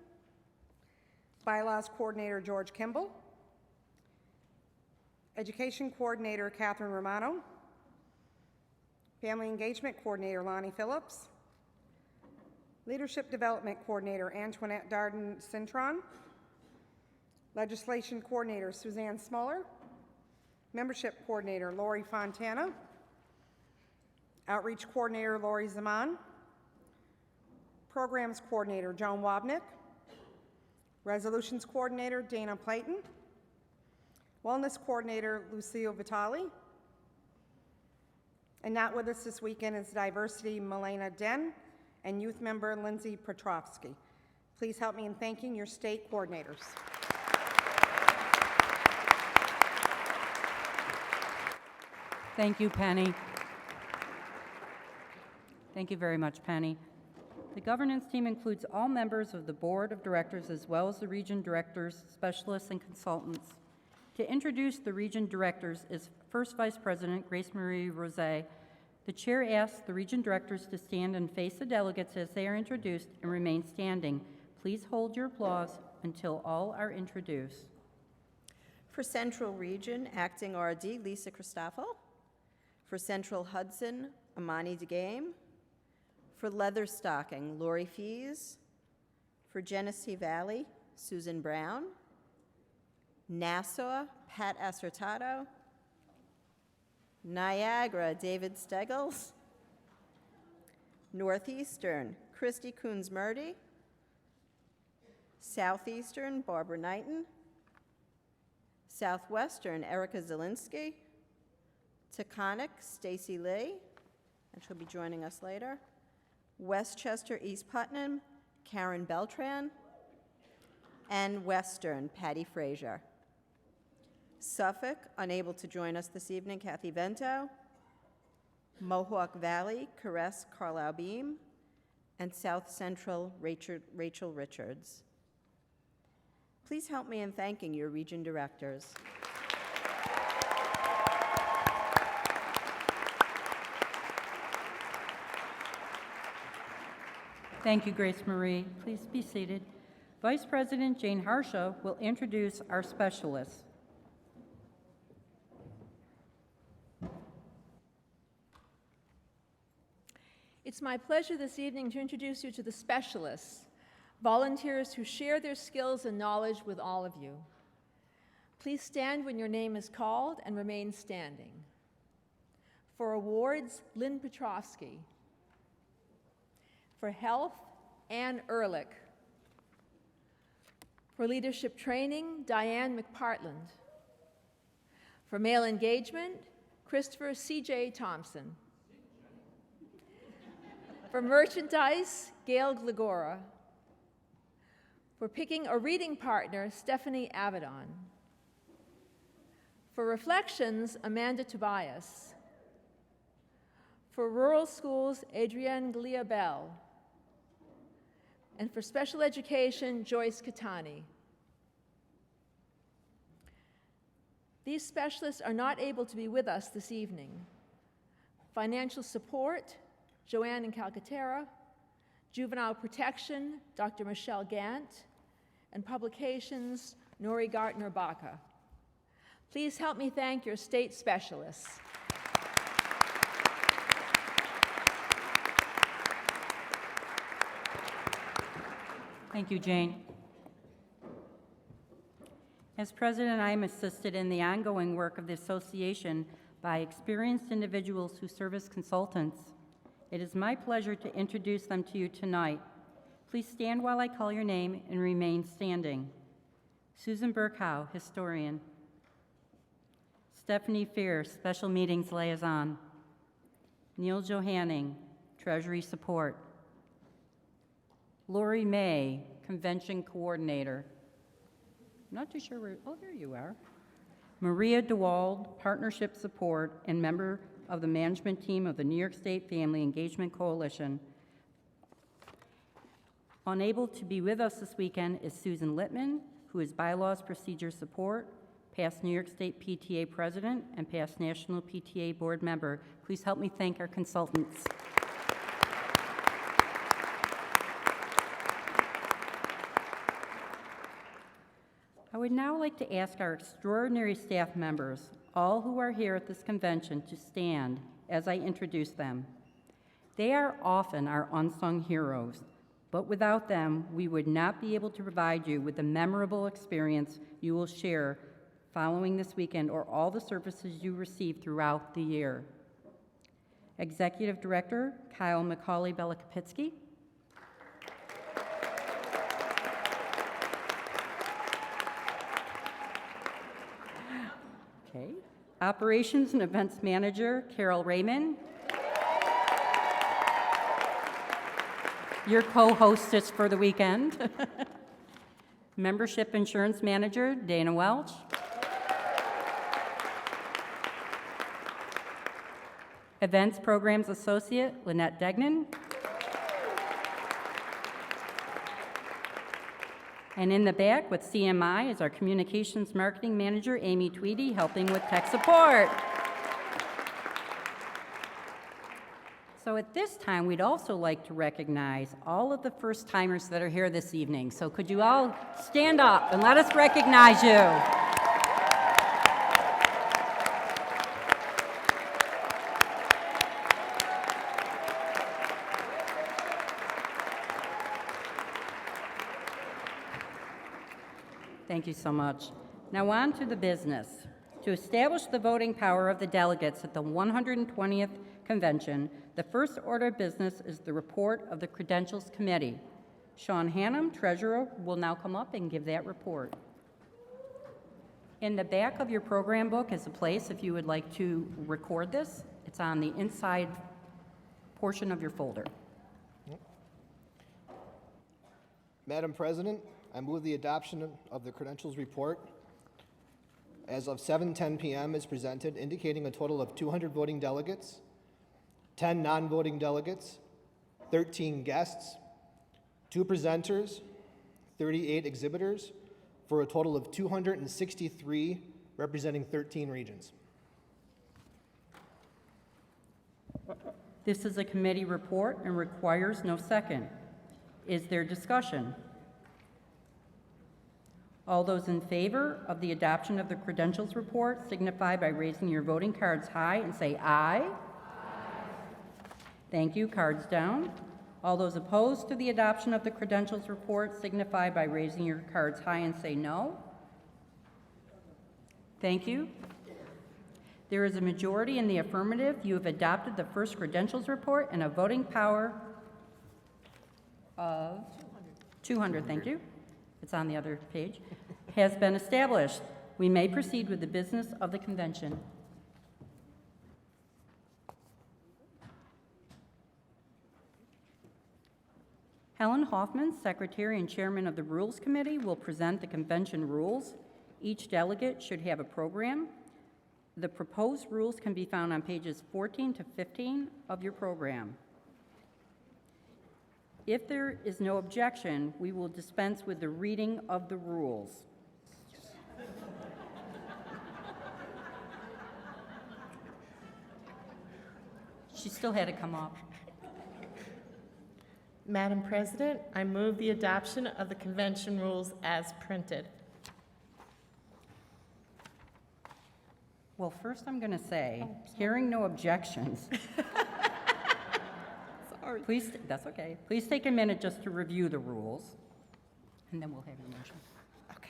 Bylaws Coordinator George Kimball. Education Coordinator Catherine Romano. Family Engagement Coordinator Lonnie Phillips. Leadership Development Coordinator Antoinette Darden-Cintron. Legislation Coordinator Suzanne Smuller. Membership Coordinator Lori Fontana. Outreach Coordinator Lori Zaman. Programs Coordinator Joan Wobnick. Resolutions Coordinator Dana Playton. Wellness Coordinator Lucio Vitale. And not with us this weekend is Diversity Milena Den and Youth Member Lindsay Petrovsky. Please help me in thanking your state coordinators. Thank you, Penny. Thank you very much, Penny. The governance team includes all members of the board of directors as well as the region directors, specialists, and consultants. To introduce the region directors is First Vice President Grace Marie Rosé. The chair asks the region directors to stand and face the delegates as they are introduced and remain standing. Please hold your applause until all are introduced. For Central Region, Acting RD, Lisa Christoffel. For Central Hudson, Amani DeGame. For Leatherstocking, Lori Fees. For Genesee Valley, Susan Brown. Nassau, Pat Acertato. Niagara, David Steggles. Northeastern, Christy Coons-Murdy. Southeastern, Barbara Knighton. Southwestern, Erica Zielinski. Taconic, Stacy Lee, and she'll be joining us later. Westchester, East Putnam, Karen Beltran. And Western, Patty Frazier. Suffolk, unable to join us this evening, Kathy Vento. Mohawk Valley, Caress Carlisle Beam. And South Central, Rachel Richards. Please help me in thanking your region directors. Thank you, Grace Marie. Please be seated. Vice President Jane Harsha will introduce our specialists. It's my pleasure this evening to introduce you to the specialists, volunteers who share their skills and knowledge with all of you. Please stand when your name is called and remain standing. For awards, Lynn Petrovsky. For health, Ann Ehrlich. For leadership training, Diane McPartland. For male engagement, Christopher C.J. Thompson. For merchandise, Gail Gligora. For picking a reading partner, Stephanie Avedon. For reflections, Amanda Tobias. For rural schools, Adrienne Gliabel. And for special education, Joyce Catani. These specialists are not able to be with us this evening. Financial support, Joanne in Calcaterra. Juvenile protection, Dr. Michelle Gant. And publications, Nori Gartner-Baca. Please help me thank your state specialists. Thank you, Jane. As president, I am assisted in the ongoing work of the association by experienced individuals who serve as consultants. It is my pleasure to introduce them to you tonight. Please stand while I call your name and remain standing. Susan Burkhow, historian. Stephanie Fear, special meetings liaison. Neil Johanning, treasury support. Lori May, convention coordinator. I'm not too sure where, oh, there you are. Maria DeWald, Partnership Support, and member of the management team of the New York State Family Engagement Coalition. Unable to be with us this weekend is Susan Littman, who is Bylaws Procedure Support, past New York State PTA President, and past National PTA Board Member. Please help me thank our consultants. I would now like to ask our extraordinary staff members, all who are here at this convention, to stand as I introduce them. They are often our unsung heroes, but without them, we would not be able to provide you with the memorable experience you will share following this weekend or all the services you receive throughout the year. Executive Director Kyle Macaulay-Belakapitsky. Okay. Operations and Events Manager Carol Raymond. Your co-hostess for the weekend. Membership Insurance Manager Dana Welch. Events Programs Associate Lynette Degnan. And in the back with CMI is our Communications Marketing Manager, Amy Tweedy, helping with tech support. So at this time, we'd also like to recognize all of the first-timers that are here this evening. So could you all stand up and let us recognize you? Thank you so much. Now on to the business. To establish the voting power of the delegates at the 120th convention, the first order of business is the report of the Credentials Committee. Sean Hannum, Treasurer, will now come up and give that report. In the back of your program book is a place if you would like to record this. It's on the inside portion of your folder. Madam President, I move the adoption of the Credentials Report as of 7:10 p.m. is presented, indicating a total of 200 voting delegates, 10 non-voting delegates, 13 guests, 2 presenters, 38 exhibitors, for a total of 263 representing 13 regions. This is a committee report and requires no second. Is there discussion? All those in favor of the adoption of the Credentials Report signify by raising your voting cards high and say aye. Aye. Thank you. Cards down. All those opposed to the adoption of the Credentials Report signify by raising your cards high and say no. Thank you. There is a majority in the affirmative. You have adopted the first Credentials Report and a voting power of 200. Thank you. It's on the other page, has been established. We may proceed with the business of the convention. Helen Hoffman, Secretary and Chairman of the Rules Committee, will present the convention rules. Each delegate should have a program. The proposed rules can be found on pages 14 to 15 of your program. If there is no objection, we will dispense with the reading of the rules. She still had to come up. Madam President, I move the adoption of the convention rules as printed. Well, first I'm going to say, hearing no objections. Please, that's okay. Please take a minute just to review the rules, and then we'll have your motion. Okay.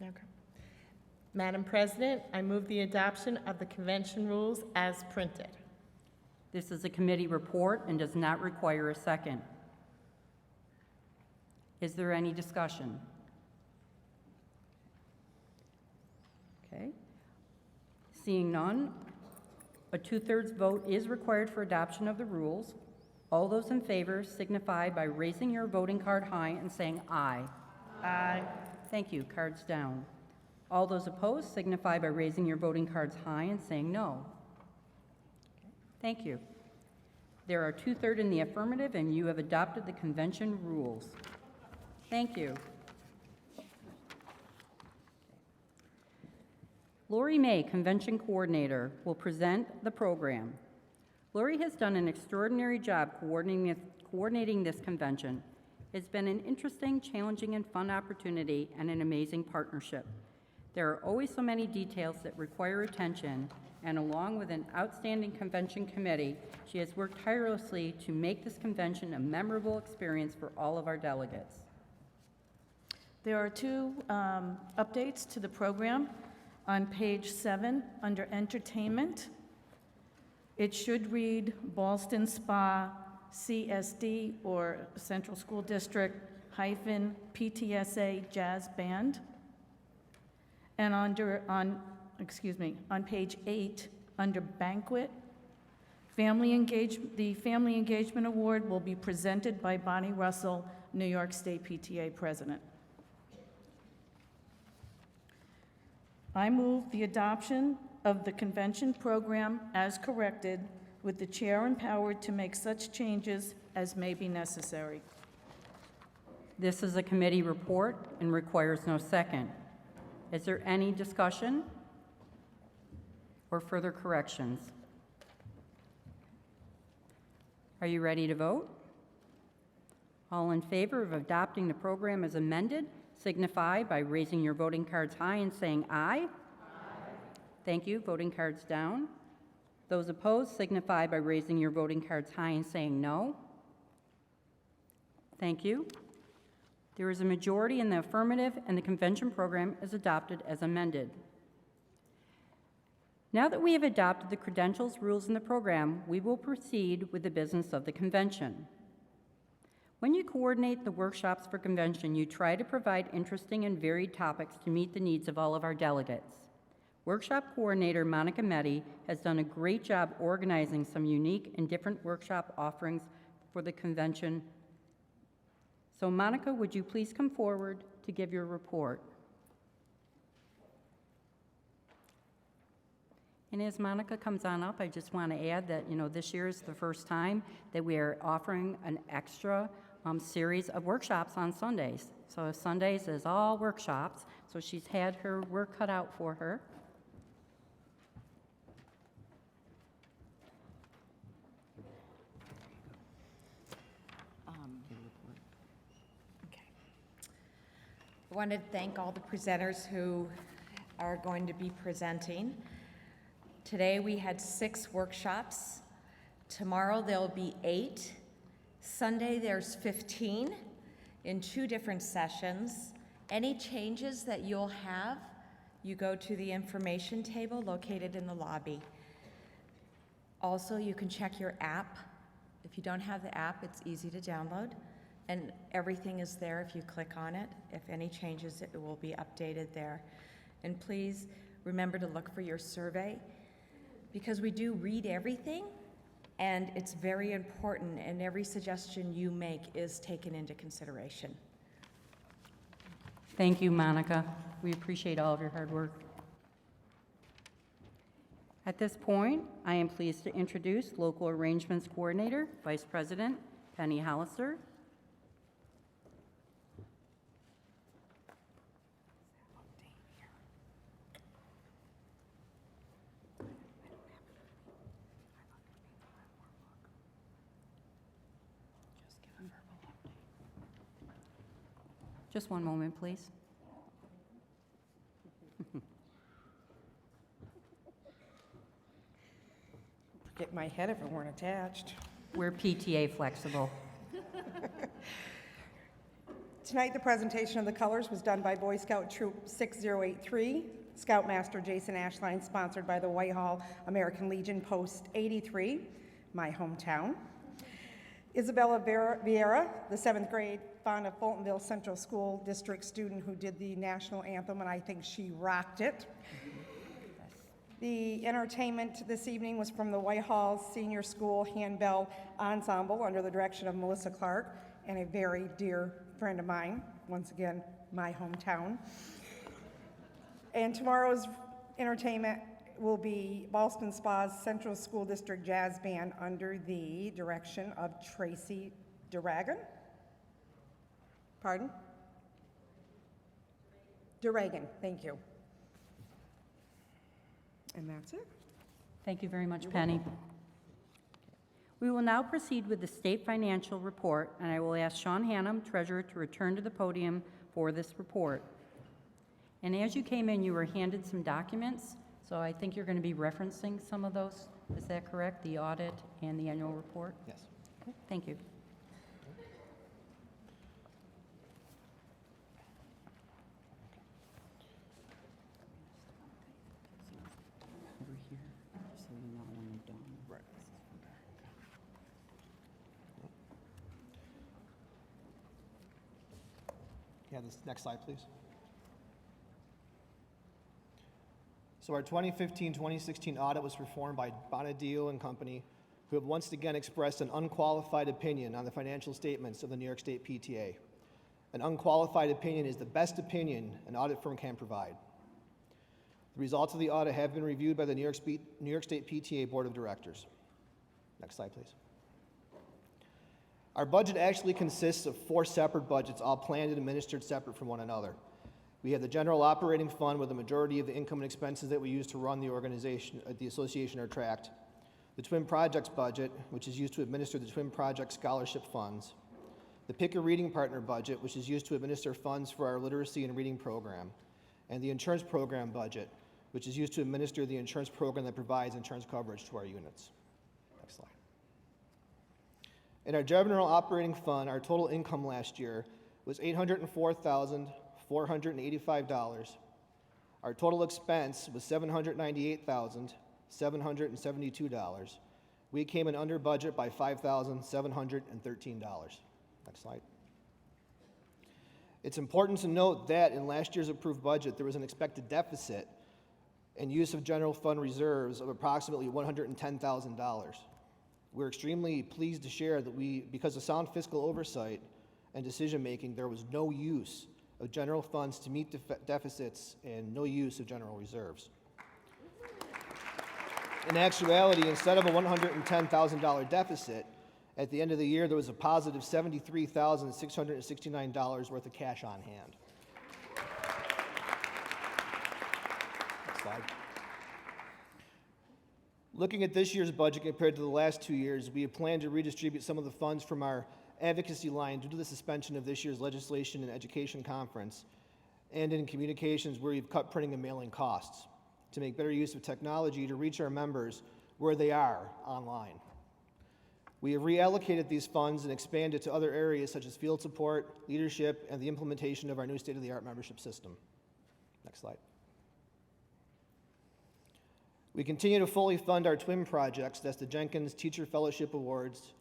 Okay. Madam President, I move the adoption of the convention rules as printed. This is a committee report and does not require a second. Is there any discussion? Okay. Seeing none, a 2/3 vote is required for adoption of the rules. All those in favor signify by raising your voting card high and saying aye. Aye. Thank you. Cards down. All those opposed signify by raising your voting cards high and saying no. Thank you. There are 2/3 in the affirmative, and you have adopted the convention rules. Thank you. Lori May, Convention Coordinator, will present the program. Lori has done an extraordinary job coordinating this convention. It's been an interesting, challenging, and fun opportunity and an amazing partnership. There are always so many details that require attention, and along with an outstanding convention committee, she has worked tirelessly to make this convention a memorable experience for all of our delegates. There are two updates to the program. On page 7, under Entertainment, it should read Ballston Spa CSD or Central School District hyphen PTSA Jazz Band. And on page 8, under Banquet, the Family Engagement Award will be presented by Bonnie Russell, New York State PTA President. I move the adoption of the convention program as corrected, with the chair empowered to make such changes as may be necessary. This is a committee report and requires no second. Is there any discussion or further corrections? Are you ready to vote? All in favor of adopting the program as amended, signify by raising your voting cards high and saying aye. Aye. Thank you. Voting cards down. Those opposed signify by raising your voting cards high and saying no. Thank you. There is a majority in the affirmative, and the convention program is adopted as amended. Now that we have adopted the credentials, rules, and the program, we will proceed with the business of the convention. When you coordinate the workshops for convention, you try to provide interesting and varied topics to meet the needs of all of our delegates. Workshop coordinator Monica Metti has done a great job organizing some unique and different workshop offerings for the convention. So Monica, would you please come forward to give your report? And as Monica comes on up, I just want to add that, this year is the first time that we are offering an extra series of workshops on Sundays. So Sundays is all workshops, so she's had her work cut out for her. I wanted to thank all the presenters who are going to be presenting. Today we had 6 workshops. Tomorrow there'll be 8. Sunday there's 15 in 2 different sessions. Any changes that you'll have, you go to the information table located in the lobby. Also, you can check your app. If you don't have the app, it's easy to download, and everything is there if you click on it. If any changes, it will be updated there. And please remember to look for your survey, because we do read everything, and it's very important, and every suggestion you make is taken into consideration. Thank you, Monica. We appreciate all of your hard work. At this point, I am pleased to introduce Local Arrangements Coordinator, Vice President Penny Hollister. Just one moment, please. Get my head if it weren't attached. We're PTA flexible. Tonight, the presentation of the colors was done by Boy Scout Troop 6083, Scoutmaster Jason Ashline, sponsored by the Whitehall American Legion Post 83, my hometown. Isabella Vieira, the 7th grade fond of Fultonville Central School District student who did the national anthem, and I think she rocked it. The entertainment this evening was from the Whitehall Senior School Handbell Ensemble under the direction of Melissa Clark and a very dear friend of mine, once again, my hometown. And tomorrow's entertainment will be Ballston Spa's Central School District Jazz Band under the direction of Tracy Duragan. Pardon? Duragan, thank you. And that's it. Thank you very much, Penny. We will now proceed with the state financial report, and I will ask Sean Hannum, Treasurer, to return to the podium for this report. And as you came in, you were handed some documents, so I think you're going to be referencing some of those. Is that correct? The audit and the annual report? Yes. Okay, thank you. Right. Yeah, this next slide, please. So our 2015-2016 audit was performed by Bonadeo and Company, who have once again expressed an unqualified opinion on the financial statements of the New York State PTA. An unqualified opinion is the best opinion an audit firm can provide. The results of the audit have been reviewed by the New York State PTA Board of Directors. Next slide, please. Our budget actually consists of 4 separate budgets, all planned and administered separate from one another. We have the general operating fund, where the majority of the income and expenses that we use to run the organization, the association, are tracked. The Twin Projects budget, which is used to administer the Twin Project scholarship funds. The Pick a Reading Partner budget, which is used to administer funds for our literacy and reading program. And the insurance program budget, which is used to administer the insurance program that provides insurance coverage to our units. Next slide. In our general operating fund, our total income last year was $804,485. Our total expense was $798,772. We came in under budget by $5,713. Next slide. It's important to note that in last year's approved budget, there was an expected deficit and use of general fund reserves of approximately $110,000. We're extremely pleased to share that because of sound fiscal oversight and decision-making, there was no use of general funds to meet deficits and no use of general reserves. In actuality, instead of a $110,000 deficit, at the end of the year, there was a positive $73,669 worth of cash on hand. Next slide. Looking at this year's budget compared to the last 2 years, we have planned to redistribute some of the funds from our advocacy line due to the suspension of this year's legislation and education conference, and in communications where we've cut printing and mailing costs to make better use of technology to reach our members where they are online. We have reallocated these funds and expanded to other areas such as field support, leadership, and the implementation of our new state-of-the-art membership system. Next slide. We continue to fully fund our twin projects, that's the Jenkins Teacher Fellowship Awards,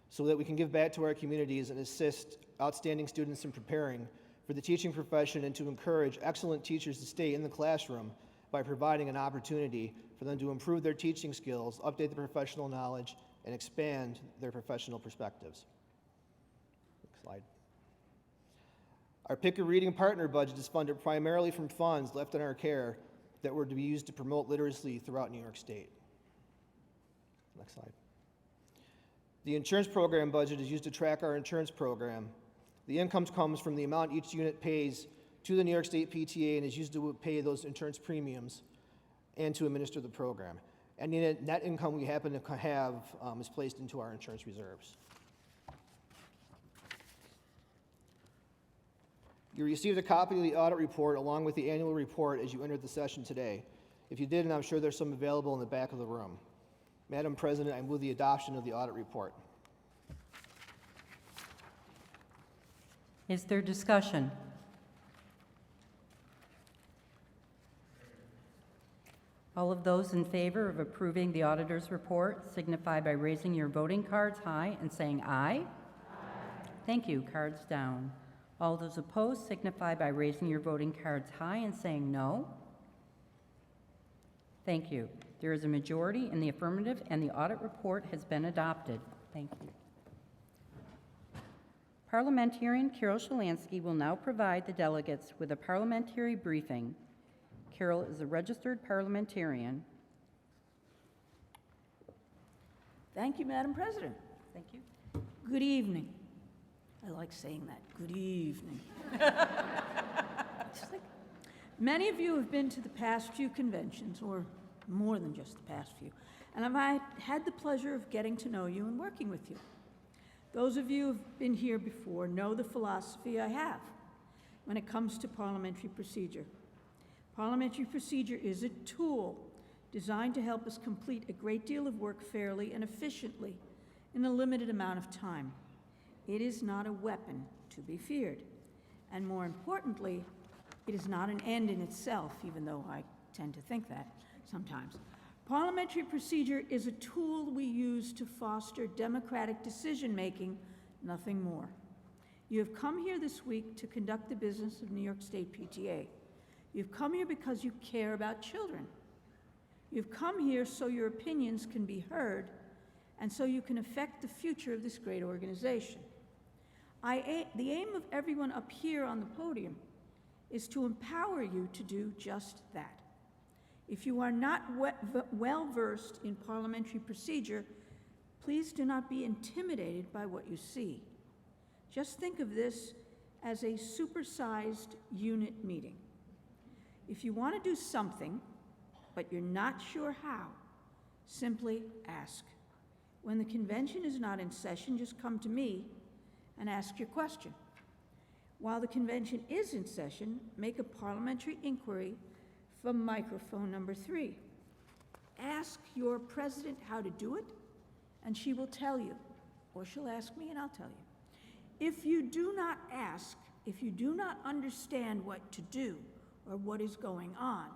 so that we can give back to our communities and assist outstanding students in preparing for the teaching profession and to encourage excellent teachers to stay in the classroom by providing an opportunity for them to improve their teaching skills, update their professional knowledge, and expand their professional perspectives. Next slide. Our Pick a Reading Partner budget is funded primarily from funds left in our care that were to be used to promote literacy throughout New York State. Next slide. The insurance program budget is used to track our insurance program. The income comes from the amount each unit pays to the New York State PTA and is used to pay those insurance premiums and to administer the program. Any net income we happen to have is placed into our insurance reserves. You received a copy of the audit report along with the annual report as you entered the session today. If you didn't, I'm sure there's some available in the back of the room. Madam President, I move the adoption of the audit report. Is there discussion? All of those in favor of approving the auditor's report signify by raising your voting cards high and saying aye. Aye. Thank you. Cards down. All those opposed signify by raising your voting cards high and saying no. Thank you. There is a majority in the affirmative, and the audit report has been adopted. Thank you. Parliamentarian Carol Shalansky will now provide the delegates with a parliamentary briefing. Carol is a registered parliamentarian. Thank you, Madam President. Thank you. Good evening. I like saying that, good evening. Many of you have been to the past few conventions, or more than just the past few, and I've had the pleasure of getting to know you and working with you. Those of you who have been here before know the philosophy I have when it comes to parliamentary procedure. Parliamentary procedure is a tool designed to help us complete a great deal of work fairly and efficiently in a limited amount of time. It is not a weapon to be feared. And more importantly, it is not an end in itself, even though I tend to think that sometimes. Parliamentary procedure is a tool we use to foster democratic decision-making, nothing more. You have come here this week to conduct the business of New York State PTA. You've come here because you care about children. You've come here so your opinions can be heard and so you can affect the future of this great organization. The aim of everyone up here on the podium is to empower you to do just that. If you are not well-versed in parliamentary procedure, please do not be intimidated by what you see. Just think of this as a supersized unit meeting. If you want to do something, but you're not sure how, simply ask. When the convention is not in session, just come to me and ask your question. While the convention is in session, make a parliamentary inquiry from microphone number 3. Ask your president how to do it, and she will tell you, or she'll ask me and I'll tell you. If you do not ask, if you do not understand what to do or what is going on,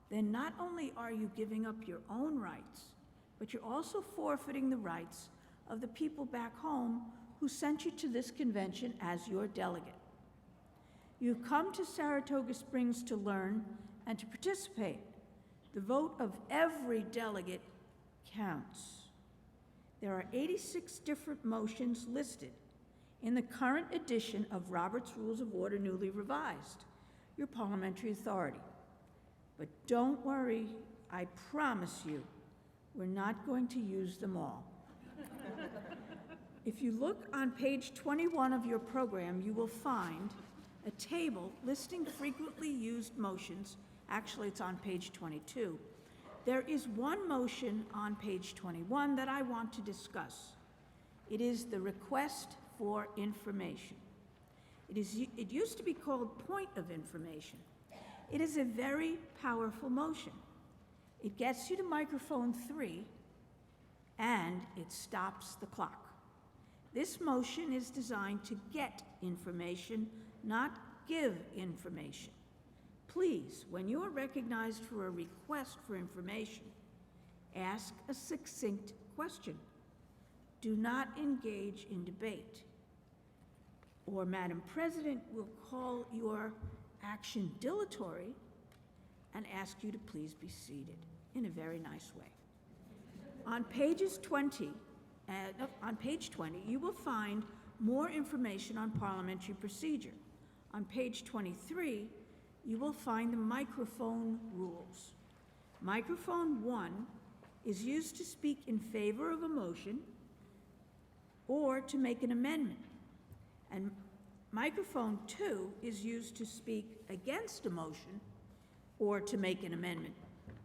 then not only are you giving up your own rights, but you're also forfeiting the rights of the people back home who sent you to this convention as your delegate. You've come to Saratoga Springs to learn and to participate. The vote of every delegate counts. There are 86 different motions listed in the current edition of Robert's Rules of Order, newly revised, your parliamentary authority. But don't worry, I promise you, we're not going to use them all. If you look on page 21 of your program, you will find a table listing frequently used motions. Actually, it's on page 22. There is one motion on page 21 that I want to discuss. It is the request for information. It used to be called point of information. It is a very powerful motion. It gets you to microphone 3, and it stops the clock. This motion is designed to get information, not give information. Please, when you are recognized for a request for information, ask a succinct question. Do not engage in debate, or Madam President will call your action dilatory and ask you to please be seated in a very nice way. On page 20, you will find more information on parliamentary procedure. On page 23, you will find the microphone rules. Microphone 1 is used to speak in favor of a motion or to make an amendment. And microphone 2 is used to speak against a motion or to make an amendment.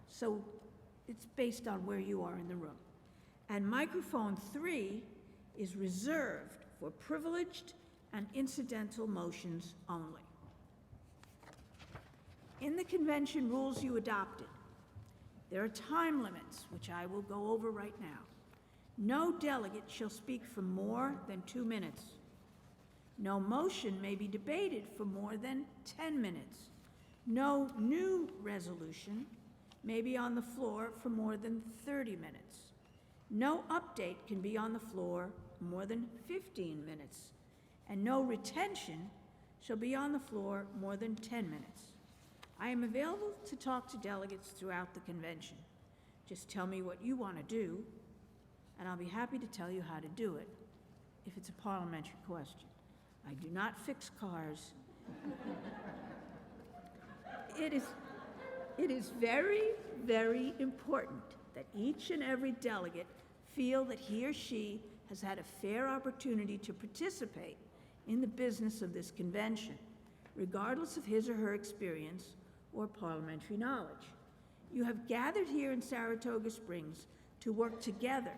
So it's based on where you are in the room. And microphone 3 is reserved for privileged and incidental motions only. In the convention rules you adopted, there are time limits, which I will go over right now. No delegate shall speak for more than 2 minutes. No motion may be debated for more than 10 minutes. No new resolution may be on the floor for more than 30 minutes. No update can be on the floor more than 15 minutes. And no retention shall be on the floor more than 10 minutes. I am available to talk to delegates throughout the convention. Just tell me what you want to do, and I'll be happy to tell you how to do it, if it's a parliamentary question. I do not fix cars. It is very, very important that each and every delegate feel that he or she has had a fair opportunity to participate in the business of this convention, regardless of his or her experience or parliamentary knowledge. You have gathered here in Saratoga Springs to work together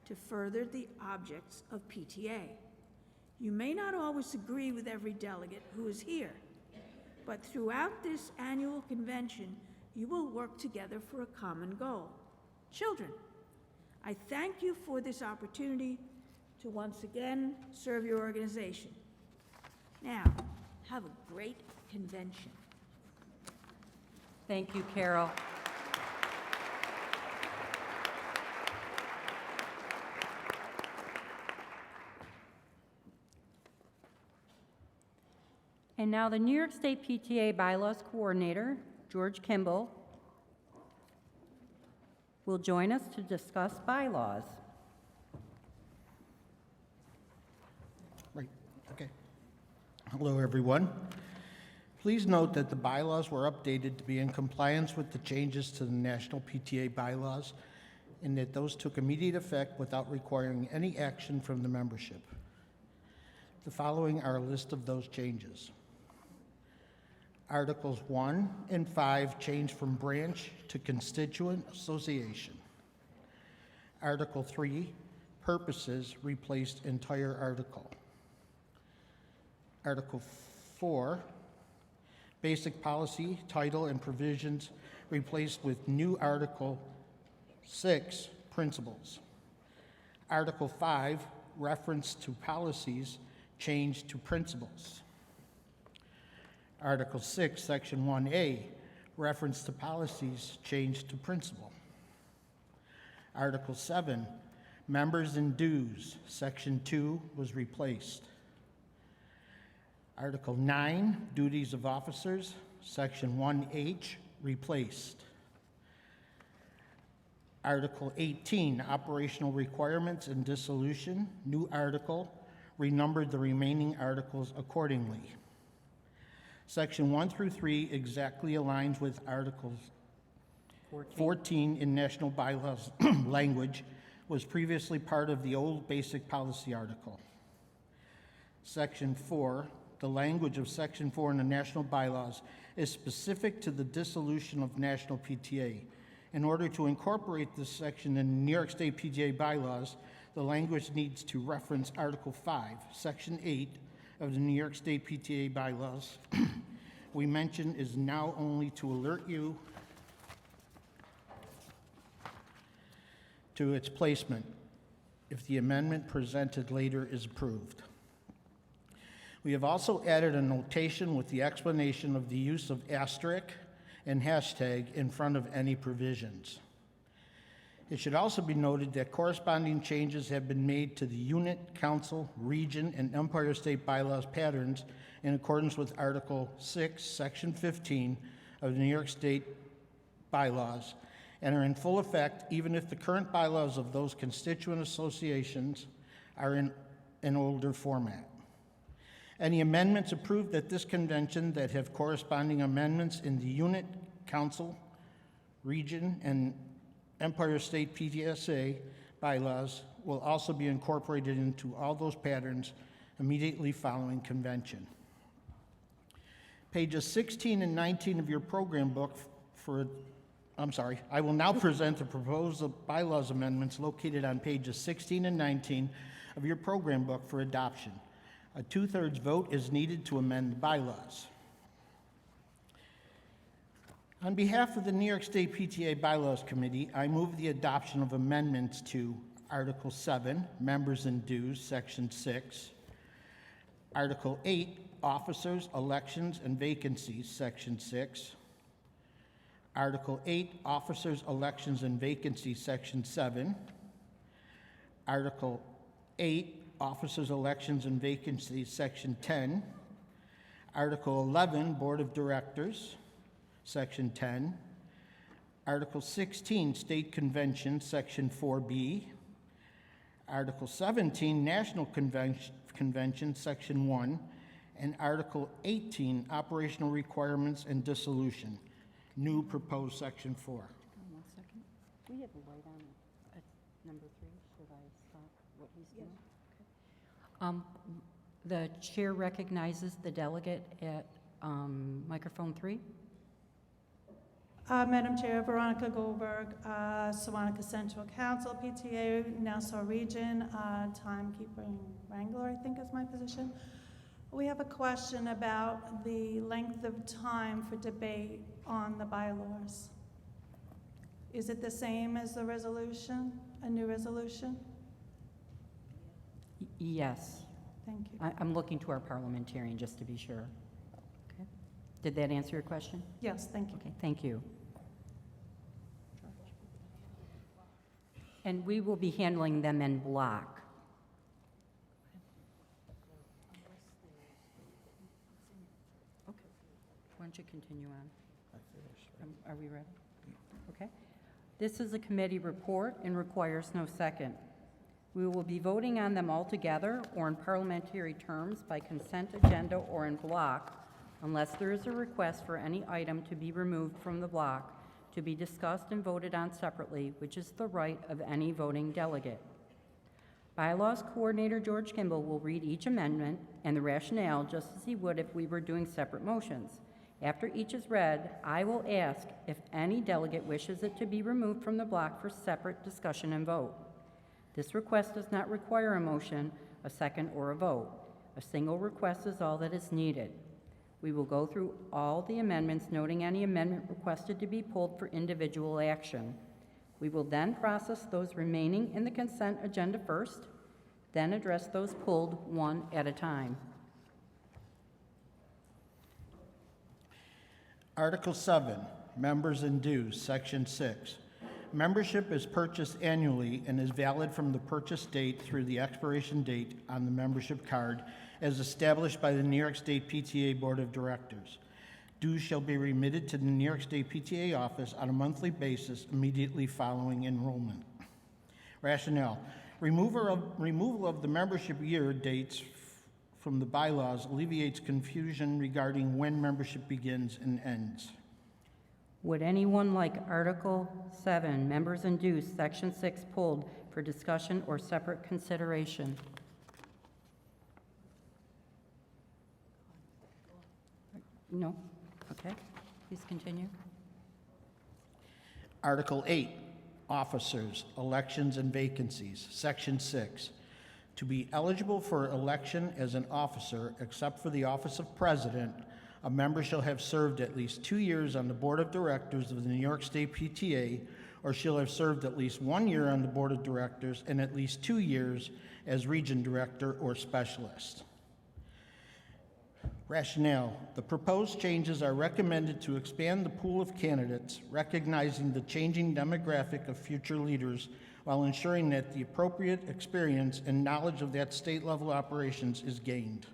to further the objects of PTA. You may not always agree with every delegate who is here, but throughout this annual convention, you will work together for a common goal. Children, I thank you for this opportunity to once again serve your organization. Now, have a great convention. Thank you, Carol. And now the New York State PTA Bylaws Coordinator, George Kimball, will join us to discuss bylaws. Right, okay. Hello, everyone. Please note that the bylaws were updated to be in compliance with the changes to the National PTA bylaws and that those took immediate effect without requiring any action from the membership. The following are a list of those changes. Articles 1 and 5 changed from branch to constituent association. Article 3, purposes, replaced entire article. Article 4, basic policy, title, and provisions replaced with new Article 6, principles. Article 5, reference to policies, changed to principles. Article 6, Section 1A, reference to policies, changed to principle. Article 7, members and dues, Section 2 was replaced. Article 9, duties of officers, Section 1H, replaced. Article 18, operational requirements and dissolution, new article, renumbered the remaining articles accordingly. Section 1 through 3 exactly aligns with Articles 14 in National Bylaws language, was previously part of the old basic policy article. Section 4, the language of Section 4 in the National Bylaws is specific to the dissolution of National PTA. In order to incorporate this section in the New York State PTA bylaws, the language needs to reference Article 5, Section 8 of the New York State PTA bylaws. We mention is now only to alert you to its placement if the amendment presented later is approved. We have also added a notation with the explanation of the use of asterisk and hashtag in front of any provisions. It should also be noted that corresponding changes have been made to the unit, council, region, and Empire State bylaws patterns in accordance with Article 6, Section 15 of the New York State bylaws and are in full effect even if the current bylaws of those constituent associations are in an older format. Any amendments approved at this convention that have corresponding amendments in the unit, council, region, and Empire State PTSA bylaws will also be incorporated into all those patterns immediately following convention. Pages 16 and 19 of your program book I will now present the proposed bylaws amendments located on pages 16 and 19 of your program book for adoption. A 2/3 vote is needed to amend the bylaws. On behalf of the New York State PTA Bylaws Committee, I move the adoption of amendments to Article 7, Members and Dues, Section 6, Article 8, Officers, Elections, and Vacancies, Section 6, Article 8, Officers, Elections, and Vacancies, Section 7, Article 8, Officers, Elections, and Vacancies, Section 10, Article 11, Board of Directors, Section 10. Article 16, State Convention, Section 4B. Article 17, National Convention, Section 1. And Article 18, Operational Requirements and Dissolution, new proposed Section 4. 1 second. Do we have a light on at number 3? Should I stop what he's doing? Okay. The chair recognizes the delegate at microphone 3. Madam Chair, Veronica Goldberg, Sewanaka Central Council, PTA, Nassau Region, Timekeeper and Wrangler, I think is my position. We have a question about the length of time for debate on the bylaws. Is it the same as the resolution, a new resolution? Yes. Thank you. I'm looking to our parliamentarian just to be sure. Okay. Did that answer your question? Yes, thank you. Okay, thank you. And we will be handling them in block. Why don't you continue on? Are we ready? Okay. This is a committee report and requires no second. We will be voting on them all together or in parliamentary terms by consent agenda or in block, unless there is a request for any item to be removed from the block to be discussed and voted on separately, which is the right of any voting delegate. Bylaws Coordinator George Kimball will read each amendment and the rationale just as he would if we were doing separate motions. After each is read, I will ask if any delegate wishes it to be removed from the block for separate discussion and vote. This request does not require a motion, a second, or a vote. A single request is all that is needed. We will go through all the amendments, noting any amendment requested to be pulled for individual action. We will then process those remaining in the consent agenda first, then address those pulled one at a time. Article 7, Members and Dues, Section 6. Membership is purchased annually and is valid from the purchase date through the expiration date on the membership card as established by the New York State PTA Board of Directors. Dues shall be remitted to the New York State PTA office on a monthly basis immediately following enrollment. Rationale. Removal of the membership year dates from the bylaws alleviates confusion regarding when membership begins and ends. Would anyone like Article 7, Members and Dues, Section 6, pulled for discussion or separate consideration? No? Okay. Please continue. Article 8, Officers, Elections and Vacancies, Section 6. To be eligible for election as an officer, except for the office of President, a member shall have served at least 2 years on the Board of Directors of the New York State PTA, or shall have served at least 1 year on the Board of Directors and at least 2 years as Region Director or Specialist. Rationale. The proposed changes are recommended to expand the pool of candidates, recognizing the changing demographic of future leaders, while ensuring that the appropriate experience and knowledge of that state-level operations is gained.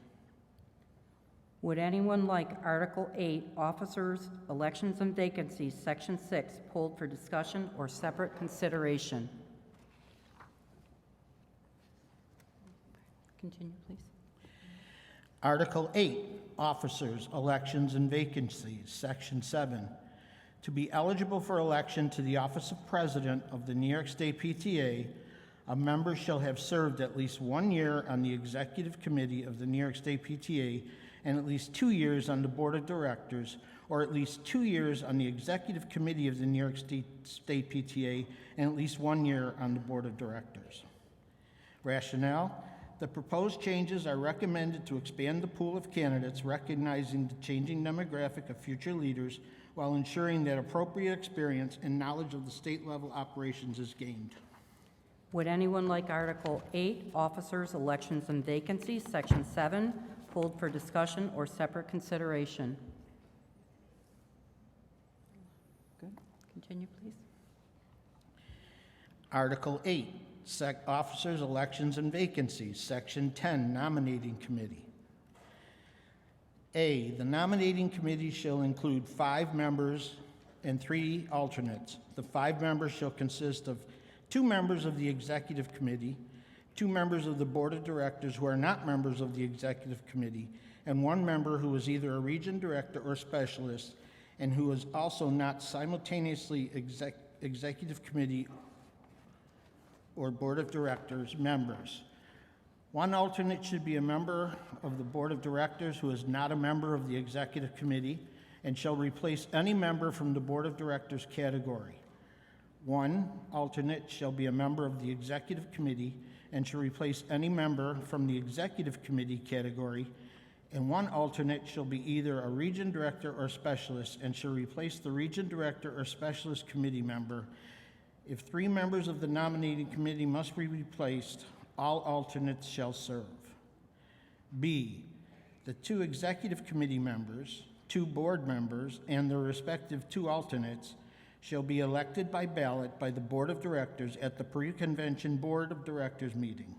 Would anyone like Article 8, Officers, Elections and Vacancies, Section 6, pulled for discussion or separate consideration? Continue, please. Article 8, Officers, Elections and Vacancies, Section 7. To be eligible for election to the office of President of the New York State PTA, a member shall have served at least 1 year on the Executive Committee of the New York State PTA and at least 2 years on the Board of Directors, or at least 2 years on the Executive Committee of the New York State PTA and at least 1 year on the Board of Directors. Rationale. The proposed changes are recommended to expand the pool of candidates, recognizing the changing demographic of future leaders, while ensuring that appropriate experience and knowledge of the state-level operations is gained. Would anyone like Article 8, Officers, Elections and Vacancies, Section 7, pulled for discussion or separate consideration? Good. Continue, please. Article 8, Officers, Elections and Vacancies, Section 10, Nominating Committee. A, the nominating committee shall include 5 members and 3 alternates. The 5 members shall consist of 2 members of the executive committee, 2 members of the board of directors who are not members of the executive committee, and 1 member who is either a region director or specialist and who is also not simultaneously executive committee or board of directors members. 1 alternate should be a member of the board of directors who is not a member of the executive committee and shall replace any member from the board of directors category. 1 alternate shall be a member of the executive committee and shall replace any member from the executive committee category, and 1 alternate shall be either a region director or specialist and shall replace the region director or specialist committee member. If 3 members of the nominating committee must be replaced, all alternates shall serve. B, the 2 executive committee members, 2 board members, and their respective 2 alternates shall be elected by ballot by the board of directors at the pre-convention board of directors meeting.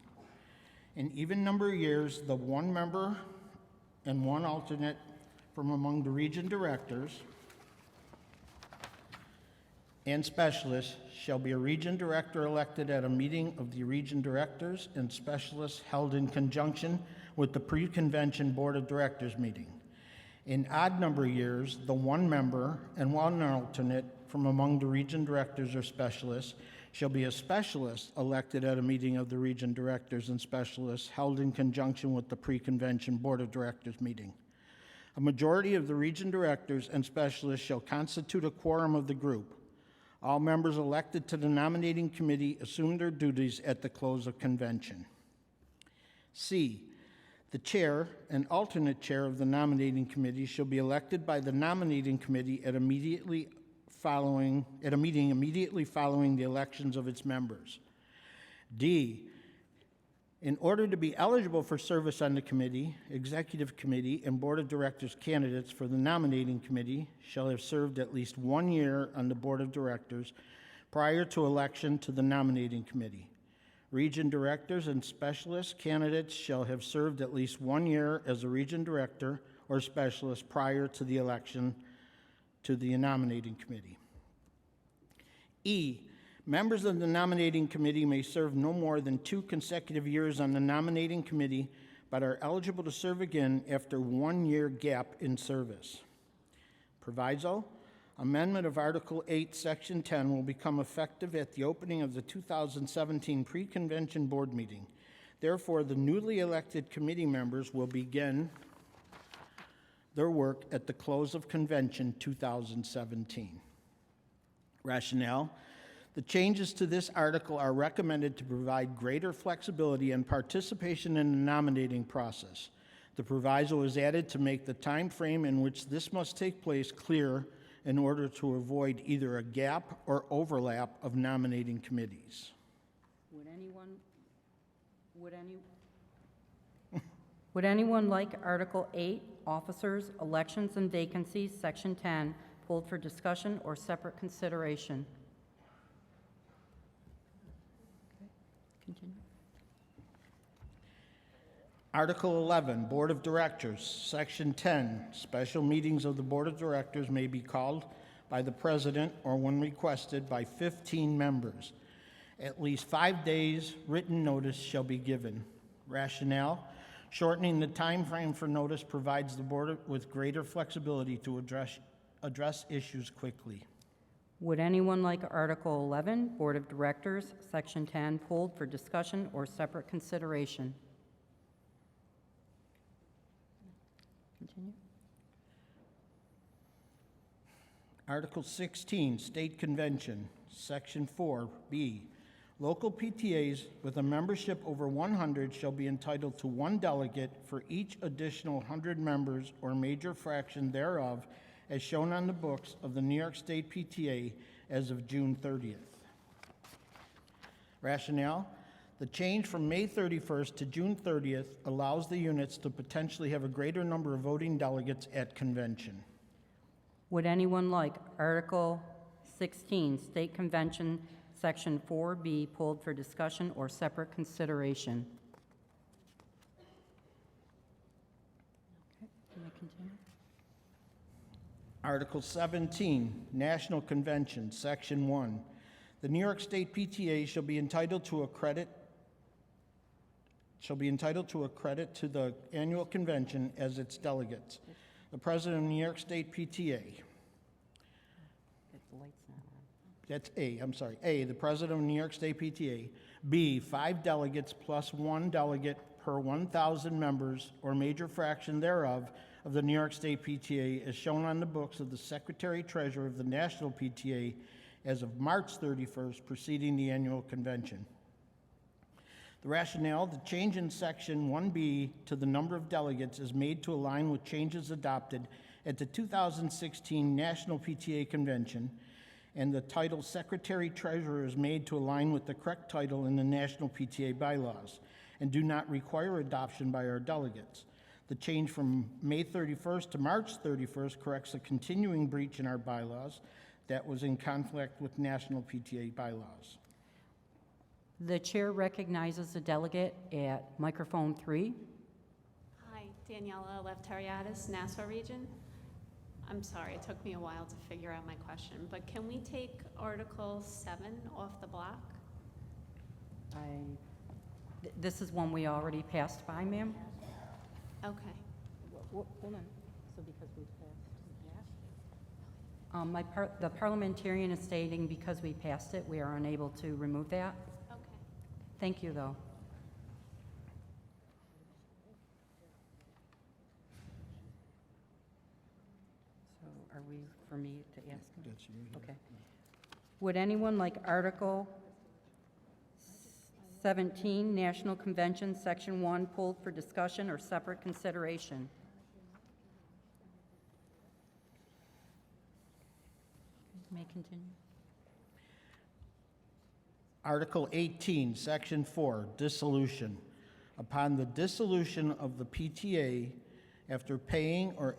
In even number of years, the 1 member and 1 alternate from among the region directors and specialists shall be a region director elected at a meeting of the region directors and specialists held in conjunction with the pre-convention board of directors meeting. In odd number of years, the 1 member and 1 alternate from among the region directors or specialists shall be a specialist elected at a meeting of the region directors and specialists held in conjunction with the pre-convention board of directors meeting. A majority of the region directors and specialists shall constitute a quorum of the group. All members elected to the nominating committee assume their duties at the close of convention. C, the chair and alternate chair of the nominating committee shall be elected by the nominating committee at a meeting immediately following the elections of its members. D, in order to be eligible for service on the committee, executive committee, and board of directors, candidates for the nominating committee shall have served at least 1 year on the board of directors prior to election to the nominating committee. Region directors and specialist candidates shall have served at least 1 year as a region director or specialist prior to the election to the nominating committee. E, members of the nominating committee may serve no more than 2 consecutive years on the nominating committee, but are eligible to serve again after 1 year gap in service. Proviso, amendment of Article 8, Section 10 will become effective at the opening of the 2017 pre-convention board meeting. Therefore, the newly elected committee members will begin their work at the close of convention 2017. Rationale, the changes to this article are recommended to provide greater flexibility and participation in the nominating process. The proviso is added to make the time frame in which this must take place clear in order to avoid either a gap or overlap of nominating committees. Would anyone like Article 8, Officers, Elections, and Vacancies, Section 10, pulled for discussion or separate consideration? Okay. Continue. Article 11, Board of Directors, Section 10, special meetings of the Board of Directors may be called by the President or, when requested, by 15 members. At least 5 days written notice shall be given. Rationale, shortening the time frame for notice provides the Board with greater flexibility to address issues quickly. Would anyone like Article 11, Board of Directors, Section 10, pulled for discussion or separate consideration? Continue. Article 16, State Convention, Section 4B. Local PTAs with a membership over 100 shall be entitled to 1 delegate for each additional 100 members or major fraction thereof, as shown on the books of the New York State PTA as of June 30th. Rationale, the change from May 31st to June 30th allows the units to potentially have a greater number of voting delegates at convention. Would anyone like Article 16, State Convention, Section 4B, pulled for discussion or separate consideration? Okay, can I continue? Article 17, National Convention, Section 1. The New York State PTA shall be entitled to a credit to the annual convention as its delegates. The President of New York State PTA. That's A, I'm sorry. A, the President of New York State PTA. B, 5 delegates plus 1 delegate per 1,000 members or major fraction thereof of the New York State PTA as shown on the books of the Secretary-Treasurer of the National PTA as of March 31st preceding the annual convention. The rationale, the change in Section 1B to the number of delegates is made to align with changes adopted at the 2016 National PTA Convention, and the title Secretary-Treasurer is made to align with the correct title in the National PTA bylaws and do not require adoption by our delegates. The change from May 31st to March 31st corrects a continuing breach in our bylaws that was in conflict with National PTA bylaws. The chair recognizes the delegate at microphone 3. Hi, Daniela Leftariadis, Nassau Region. I'm sorry, it took me a while to figure out my question, but can we take Article 7 off the block? This is one we already passed by, ma'am. Okay. Hold on. So because we passed? The parliamentarian is stating because we passed it, we are unable to remove that. Okay. Thank you, though. So are we, for me to ask him? That's you. Okay. Would anyone like Article 17, National Convention, Section 1, pulled for discussion or separate consideration? May continue. Article 18, Section 4, Dissolution. Upon the dissolution of the PTA, after paying or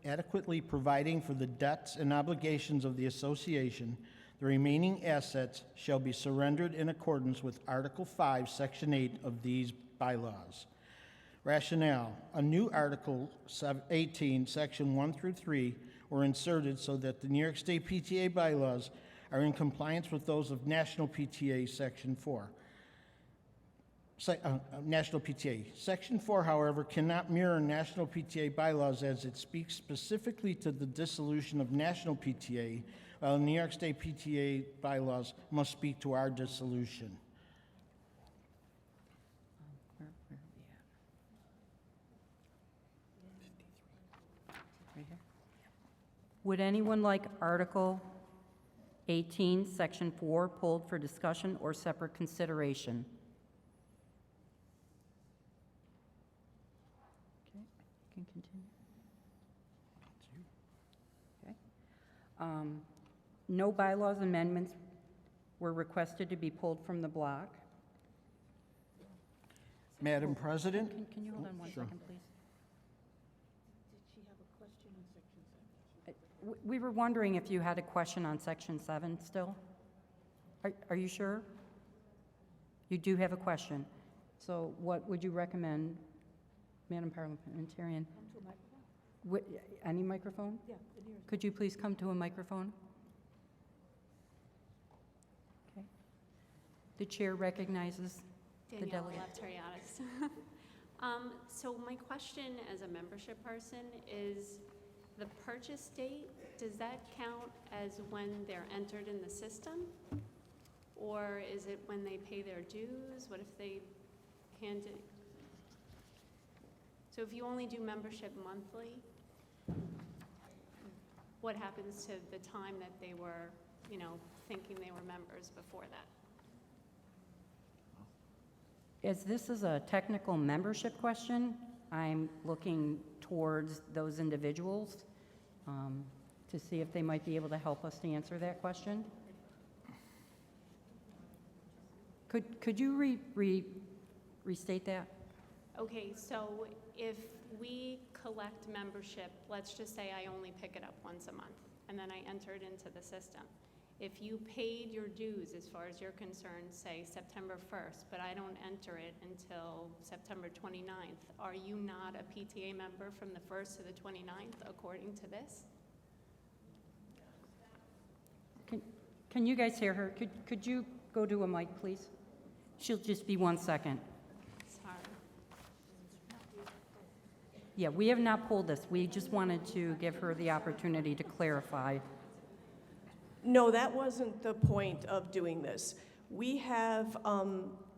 adequately providing for the debts and obligations of the association, the remaining assets shall be surrendered in accordance with Article 5, Section 8 of these bylaws. Rationale, a new Article 18, Section 1 through 3 were inserted so that the New York State PTA bylaws are in compliance with those of National PTA Section 4. National PTA. Section 4, however, cannot mirror National PTA bylaws as it speaks specifically to the dissolution of National PTA, while New York State PTA bylaws must speak to our dissolution. Where are we at? Right here. Would anyone like Article 18, Section 4, pulled for discussion or separate consideration? Okay, you can continue. Okay. No bylaws amendments were requested to be pulled from the block. Madam President? Can you hold on one Sure. second, please? We were wondering if you had a question on Section 7 still? Are you sure? You do have a question. So what would you recommend, Madam Parliamentarian? Come to a microphone? Any microphone? Yeah, it is. Could you please come to a microphone? Okay. The chair recognizes the Daniela delegate. Leftariadis. So my question as a membership person is, the purchase date, does that count as when they're entered in the system? Or is it when they pay their dues? What if they can't do? So if you only do membership monthly, what happens to the time that they were, thinking they were members before that? As this is a technical membership question, I'm looking towards those individuals to see if they might be able to help us to answer that question. Could you restate that? Okay, so if we collect membership, let's just say I only pick it up once a month, and then I enter it into the system. If you paid your dues, as far as you're concerned, say September 1st, but I don't enter it until September 29th, are you not a PTA member from the 1st to the 29th, according to this? Can you guys hear her? Could you go to a mic, please? She'll just be 1 second. Sorry. Yeah, we have not pulled this. We just wanted to give her the opportunity to clarify. No, that wasn't the point of doing this. We have,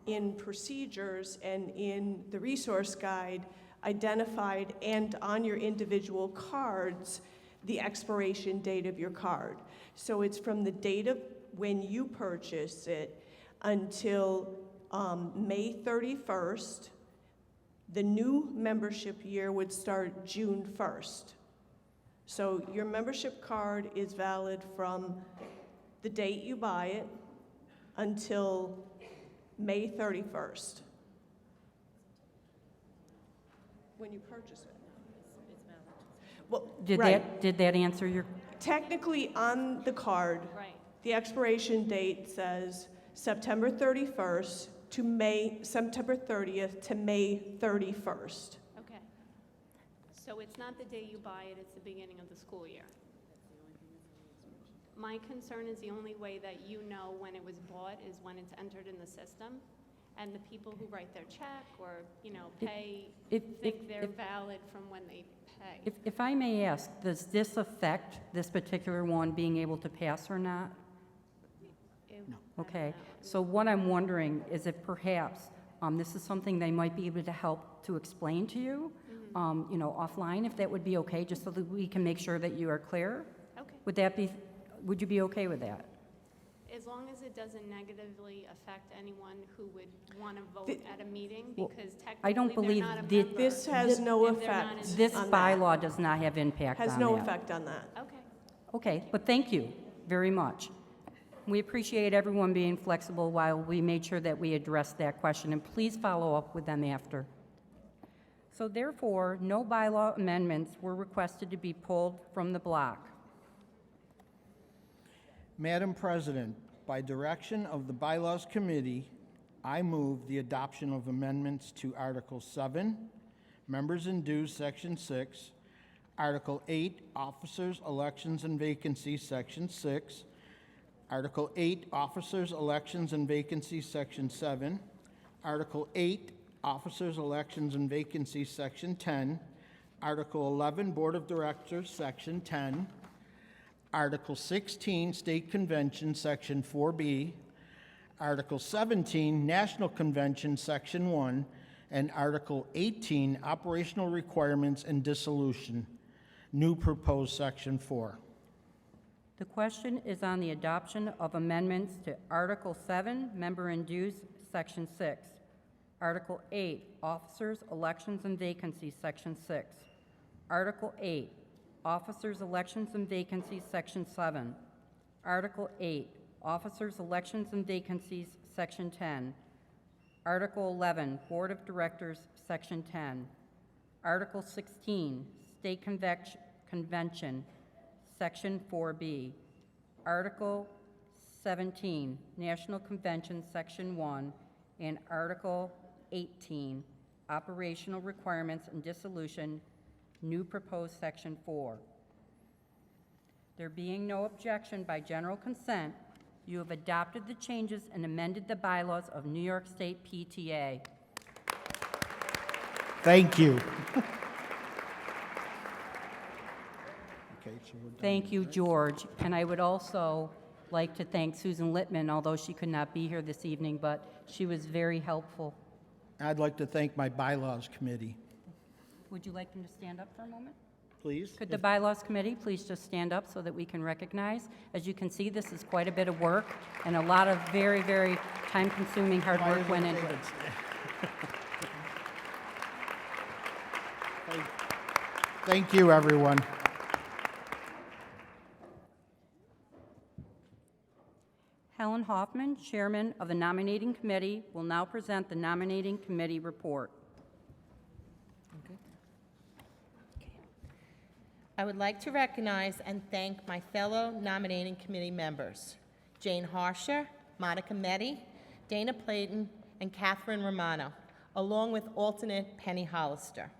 in procedures and in the resource guide, identified and on your individual cards, the expiration date of your card. So it's from the date of when you purchase it until May 31st. The new membership year would start June 1st. So your membership card is valid from the date you buy it until May 31st. When you purchase it. It's valid. Well, Did that answer your? Technically, on the card, Right. the expiration date says September 31st to September 30th to May 31st. Okay. So it's not the day you buy it, it's the beginning of the school year. My concern is the only way that you know when it was bought is when it's entered in the system. And the people who write their check or, pay, think they're valid from when they pay. If I may ask, does this affect this particular one being able to pass or not? No. Okay, so what I'm wondering is if perhaps this is something they might be able to help to explain to you, offline, if that would be okay, just so that we can make sure that you are clear? Okay. Would you be okay with that? As long as it doesn't negatively affect anyone who would want to vote at a meeting, because I don't technically believe they're not a thi- member. This has no if they're not effect in- This on that. bylaw does not have impact on that. Has no effect on that. Okay. Okay, but thank you very much. We appreciate everyone being flexible while we made sure that we addressed that question, and please follow up with them after. So therefore, no bylaw amendments were requested to be pulled from the block. Madam President, by direction of the Bylaws Committee, I move the adoption of amendments to Article 7, Members and Dues, Section 6, Article 8, Officers, Elections, and Vacancies, Section 6, Article 8, Officers, Elections, and Vacancies, Section 7, Article 8, Officers, Elections, and Vacancies, Section 10, Article 11, Board of Directors, Section 10, Article 16, State Convention, Section 4B, Article 17, National Convention, Section 1, and Article 18, Operational Requirements and Dissolution, new proposed Section 4. The question is on the adoption of amendments to Article 7, Member and Dues, Section 6, Article 8, Officers, Elections, and Vacancies, Section 6, Article 8, Officers, Elections, and Vacancies, Section 7, Article 8, Officers, Elections, and Vacancies, Section 10, Article 11, Board of Directors, Section 10, Article 16, State Convention, Section 4B, Article 17, National Convention, Section 1, and Article 18, Operational Requirements and Dissolution, new proposed Section 4. There being no objection by general consent, you have adopted the changes and amended the bylaws of New York State PTA. Thank you. Okay, so we're done. Thank you, George. And I would also like to thank Susan Littman, although she could not be here this evening, but she was very helpful. I'd like to thank my Bylaws Committee. Would you like him to stand up for a moment? Please? Could the Bylaws Committee please just stand up so that we can recognize? As you can see, this is quite a bit of work, and a lot of very, very time-consuming hard work went into it. Thank you, everyone. Helen Hoffman, Chairman of the Nominating Committee, will now present the Nominating Committee report. I would like to recognize and thank my fellow nominating committee members, Jane Harsher, Monica Metti, Dana Platon, and Catherine Romano, along with alternate Penny Hollister.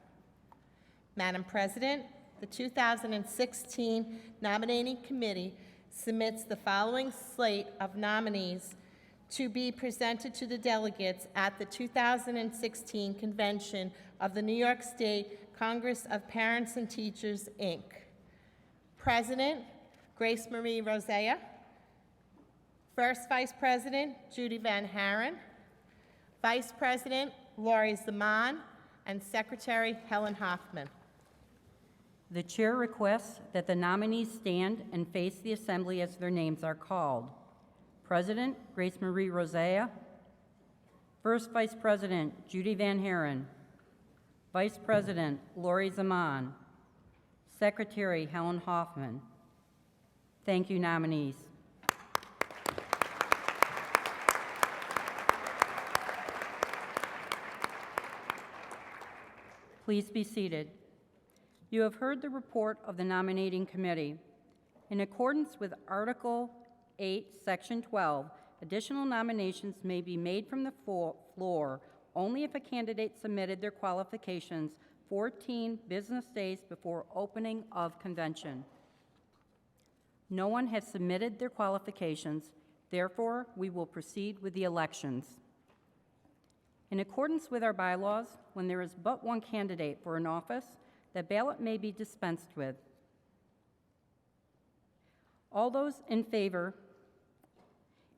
Madam President, the 2016 Nominating Committee submits the following slate of nominees to be presented to the delegates at the 2016 convention of the New York State Congress of Parents and Teachers, Inc. President, Grace Marie Rosea. First Vice President, Judy Van Haren. Vice President, Lori Zaman. And Secretary, Helen Hoffman. The chair requests that the nominees stand and face the assembly as their names are called. President, Grace Marie Rosea. First Vice President, Judy Van Haren. Vice President, Lori Zaman. Secretary, Helen Hoffman. Thank you, nominees. Please be seated. You have heard the report of the nominating committee. In accordance with Article 8, Section 12, additional nominations may be made from the floor only if a candidate submitted their qualifications 14 business days before opening of convention. No one has submitted their qualifications, therefore, we will proceed with the elections. In accordance with our bylaws, when there is but one candidate for an office, the ballot may be dispensed with. All those in favor,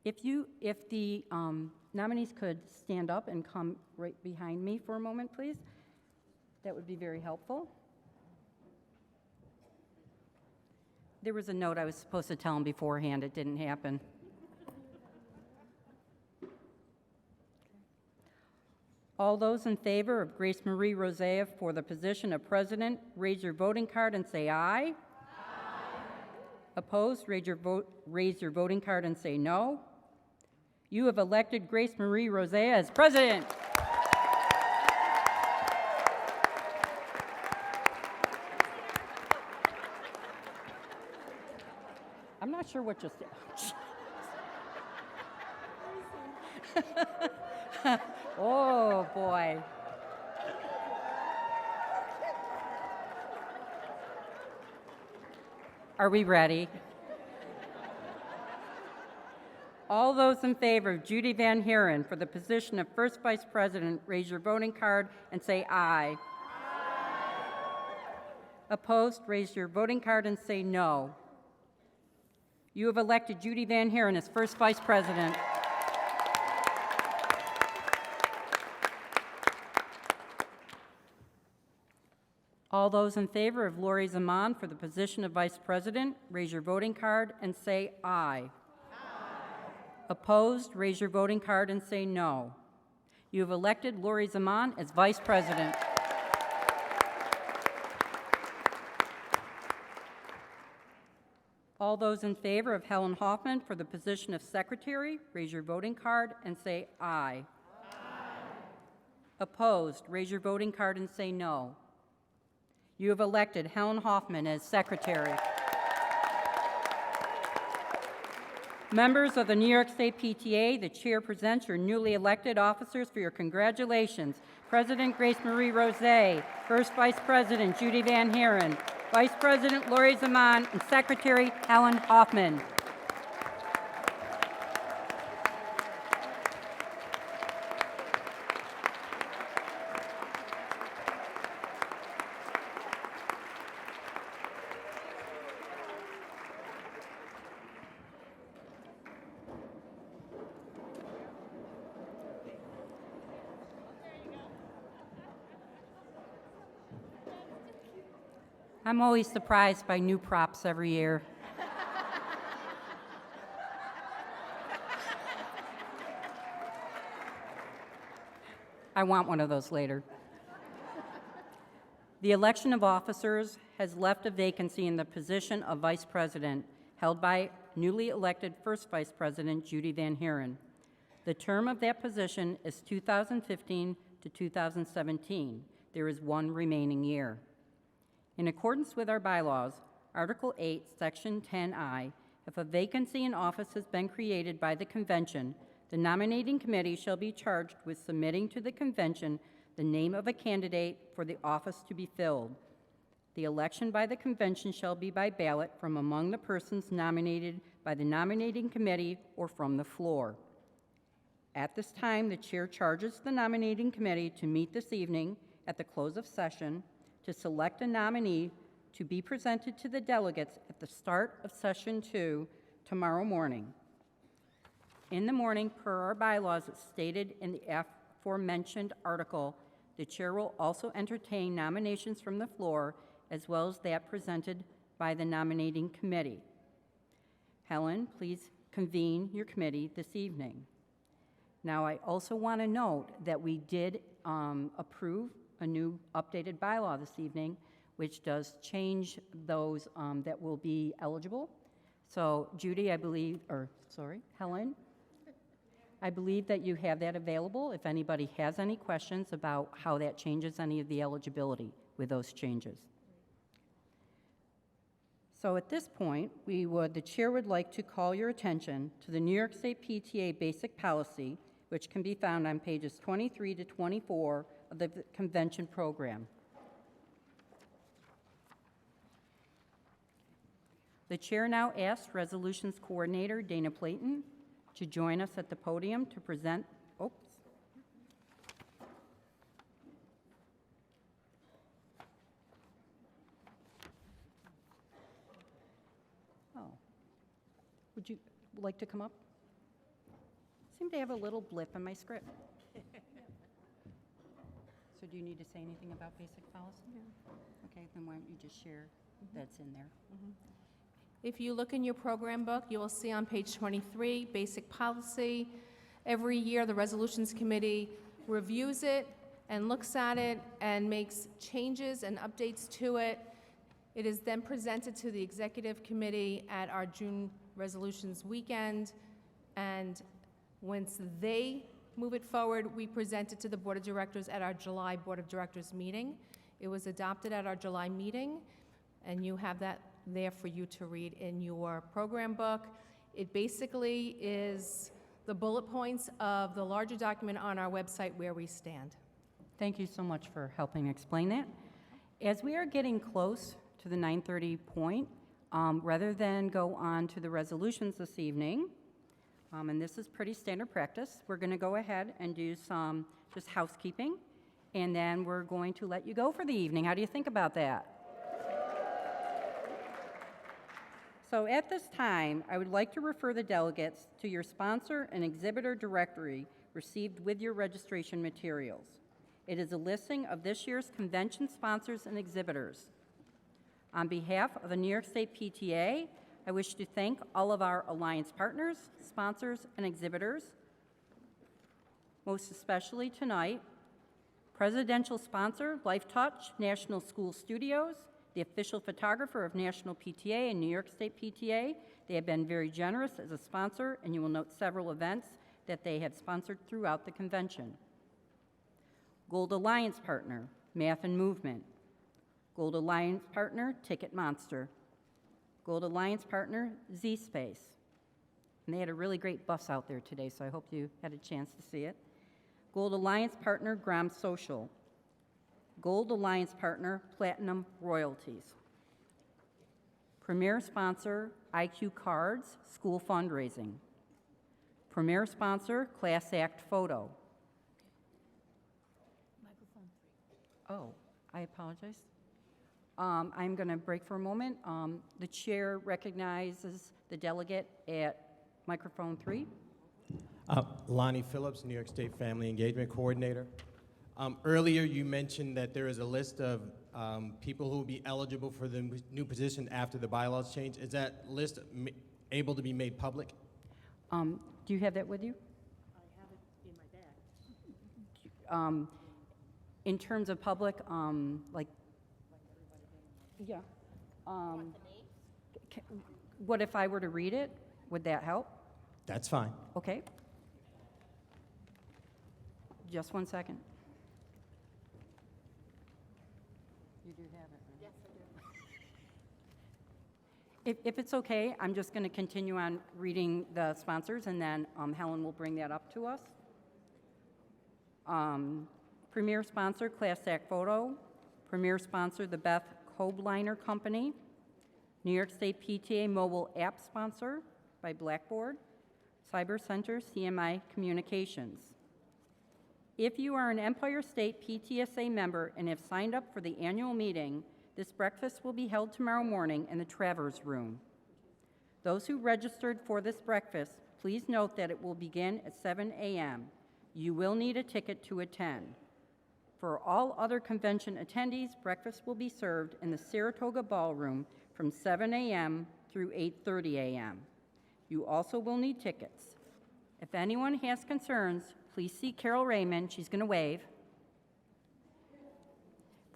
if the nominees could stand up and come right behind me for a moment, please, that would be very helpful. There was a note I was supposed to tell them beforehand. It didn't happen. All those in favor of Grace Marie Rosea for the position of president, raise your voting card and say aye. Aye. Opposed, raise your voting card and say no. You have elected Grace Marie Rosea as president. I'm not sure what just oh, boy. Are we ready? All those in favor of Judy Van Haren for the position of First Vice President, raise your voting card and say aye. Aye. Opposed, raise your voting card and say no. You have elected Judy Van Haren as First Vice President. All those in favor of Lori Zaman for the position of Vice President, raise your voting card and say aye. Aye. Opposed, raise your voting card and say no. You have elected Lori Zaman as Vice President. All those in favor of Helen Hoffman for the position of Secretary, raise your voting card and say aye. Aye. Opposed, raise your voting card and say no. You have elected Helen Hoffman as Secretary. Members of the New York State PTA, the chair presents your newly elected officers for your congratulations. President Grace Marie Rosea, First Vice President Judy Van Haren, Vice President Lori Zaman, and Secretary Helen Hoffman. I'm always surprised by new props every year. I want one of those later. The election of officers has left a vacancy in the position of Vice President, held by newly elected First Vice President Judy Van Haren. The term of that position is 2015 to 2017. There is one remaining year. In accordance with our bylaws, Article 8, Section 10I, if a vacancy in office has been created by the convention, the nominating committee shall be charged with submitting to the convention the name of a candidate for the office to be filled. The election by the convention shall be by ballot from among the persons nominated by the nominating committee or from the floor. At this time, the chair charges the nominating committee to meet this evening at the close of session to select a nominee to be presented to the delegates at the start of session 2 tomorrow morning. In the morning, per our bylaws as stated in the aforementioned article, the chair will also entertain nominations from the floor as well as that presented by the nominating committee. Helen, please convene your committee this evening. Now, I also want to note that we did approve a new updated bylaw this evening, which does change those that will be eligible. So, Judy, Helen, I believe that you have that available if anybody has any questions about how that changes any of the eligibility with those changes. So at this point, the chair would like to call your attention to the New York State PTA Basic Policy, which can be found on pages 23 to 24 of the convention program. The chair now asks Resolutions Coordinator Dana Playton to join us at the podium to present. Would you like to come up? Seem to have a little blip in my script. So do you need to say anything about basic policy? Okay, then why don't you just share that's in there? If you look in your program book, you will see on page 23, basic policy. Every year, the Resolutions Committee reviews it and looks at it and makes changes and updates to it. It is then presented to the Executive Committee at our June Resolutions Weekend, and once they move it forward, we present it to the Board of Directors at our July Board of Directors meeting. It was adopted at our July meeting, and you have that there for you to read in your program book. It basically is the bullet points of the larger document on our website where we stand. Thank you so much for helping explain that. As we are getting close to the 9:30 point, rather than go on to the resolutions this evening, and this is pretty standard practice, we're going to go ahead and do some just housekeeping, and then we're going to let you go for the evening. How do you think about that? So at this time, I would like to refer the delegates to your sponsor and exhibitor directory received with your registration materials. It is a listing of this year's convention sponsors and exhibitors. On behalf of the New York State PTA, I wish to thank all of our alliance partners, sponsors, and exhibitors, most especially tonight, presidential sponsor, Life Touch National School Studios, the official photographer of National PTA and New York State PTA. They have been very generous as a sponsor, and you will note several events that they have sponsored throughout the convention. Gold Alliance partner, Math and Movement. Gold Alliance partner, Ticket Monster. Gold Alliance partner, Z-Space. And they had a really great bus out there today, so I hope you had a chance to see it. Gold Alliance partner, Gram Social. Gold Alliance partner, Platinum Royalties. Premier sponsor, IQ Cards, School Fundraising. Premier sponsor, Class Act Photo. Oh, I apologize. I'm going to break for a moment. The chair recognizes the delegate at microphone 3. Lonnie Phillips, New York State Family Engagement Coordinator. Earlier you mentioned that there is a list of people who will be eligible for the new position after the bylaws change. Is that list able to be made public? Do you have that with you? I have it in my bag. In terms of public, yeah. What if I were to read it? Would that help? That's fine. Okay. Just one second. You do have it, right? Yes, I do. If it's okay, I'm just going to continue on reading the sponsors, and then Helen will bring that up to us. Premier sponsor, Class Act Photo. Premier sponsor, the Beth Cobliner Company, New York State PTA mobile app sponsor by Blackboard, Cyber Center CMI Communications. If you are an Empire State PTSA member and have signed up for the annual meeting, this breakfast will be held tomorrow morning in the Travers Room. Those who registered for this breakfast, please note that it will begin at 7 a.m. You will need a ticket to attend. For all other convention attendees, breakfast will be served in the Saratoga Ballroom from 7 a.m. through 8:30 a.m. You also will need tickets. If anyone has concerns, please see Carol Raymond. She's going to wave.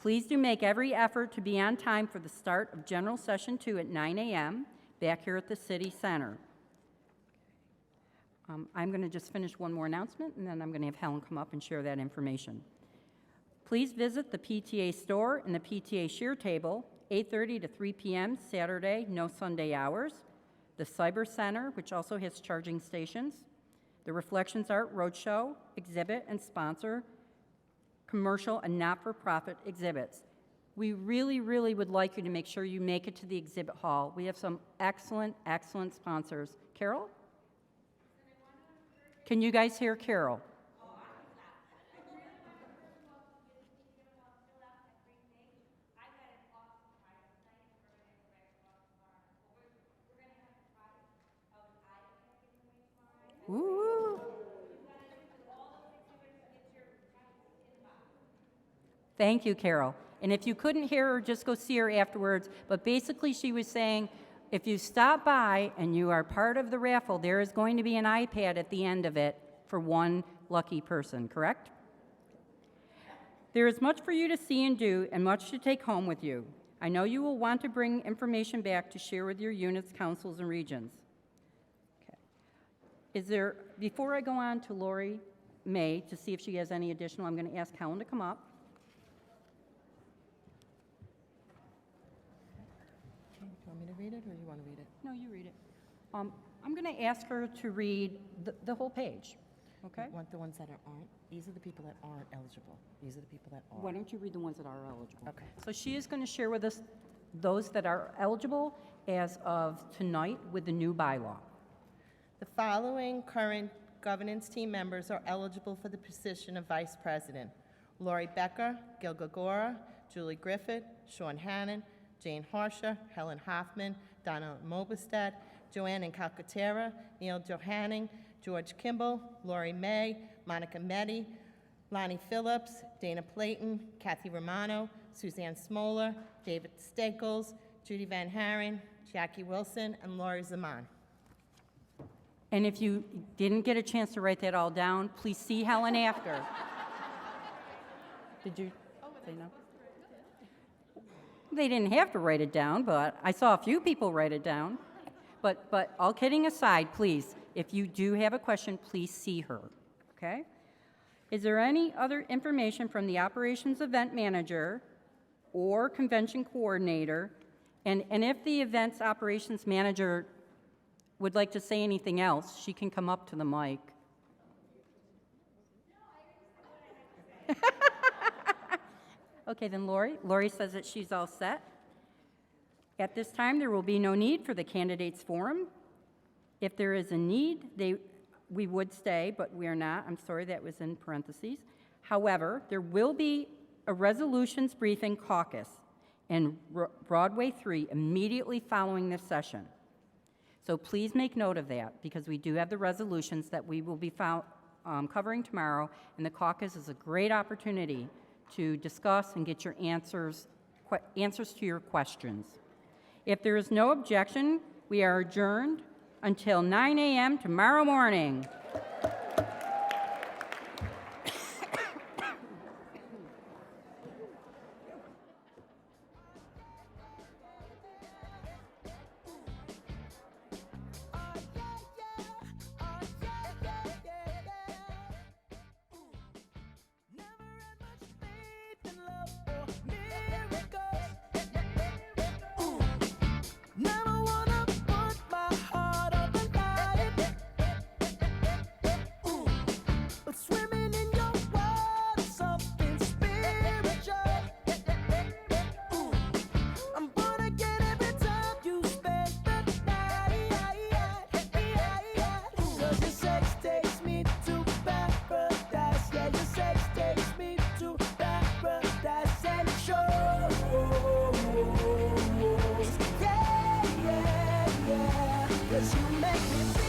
Please do make every effort to be on time for the start of General Session 2 at 9 a.m. back here at the City Center. I'm going to just finish one more announcement, and then I'm going to have Helen come up and share that information. Please visit the PTA store and the PTA share table, 8:30 to 3 p.m. Saturday, no Sunday hours. The Cyber Center, which also has charging stations. The Reflections Art Roadshow, exhibit and sponsor commercial and not-for-profit exhibits. We really, really would like you to make sure you make it to the exhibit hall. We have some excellent, excellent sponsors. Carol? Can you guys hear Carol? Ooh. Thank you, Carol. And if you couldn't hear her, just go see her afterwards. But basically, she was saying, if you stop by and you are part of the raffle, there is going to be an iPad at the end of it for one lucky person, correct? There is much for you to see and do and much to take home with you. I know you will want to bring information back to share with your units, councils, and regions. Okay. Before I go on to Lori May to see if she has any additional, I'm going to ask Helen to come up. Do you want me to read it, or you want to read it? No, you read it. I'm going to ask her to read the whole page, okay? You want the ones that aren't? These are the people that aren't eligible. These are the people that are. Why don't you read the ones that are eligible? Okay. So she is going to share with us those that are eligible as of tonight with the new bylaw. The following current governance team members are eligible for the position of Vice President: Lori Becker, Gil Gagora, Julie Griffith, Sean Hannon, Jane Harsher, Helen Hoffman, Donna Mobestead, Joanne Incalcaterra, Neil Johanning, George Kimball, Lori May, Monica Meddy, Lonnie Phillips, Dana Playton, Kathy Romano, Suzanne Smoller, David Stenkles, Judy Van Haren, Jackie Wilson, and Lori Zaman. And if you didn't get a chance to write that all down, please see Helen after. Did you say no? They didn't have to write it down, but I saw a few people write it down. But all kidding aside, please, if you do have a question, please see her, okay? Is there any other information from the operations event manager or convention coordinator? And if the events operations manager would like to say anything else, she can come up to the mic. Okay, then Lori. Lori says that she's all set. At this time, there will be no need for the candidates forum. If there is a need, we would stay, but we are not. I'm sorry, that was in parentheses. However, there will be a resolutions briefing caucus in Broadway 3 immediately following this session. So please make note of that, because we do have the resolutions that we will be covering tomorrow, and the caucus is a great opportunity to discuss and get your answers to your questions. If there is no objection, we are adjourned until 9 a.m. tomorrow morning. 'cause you make me feel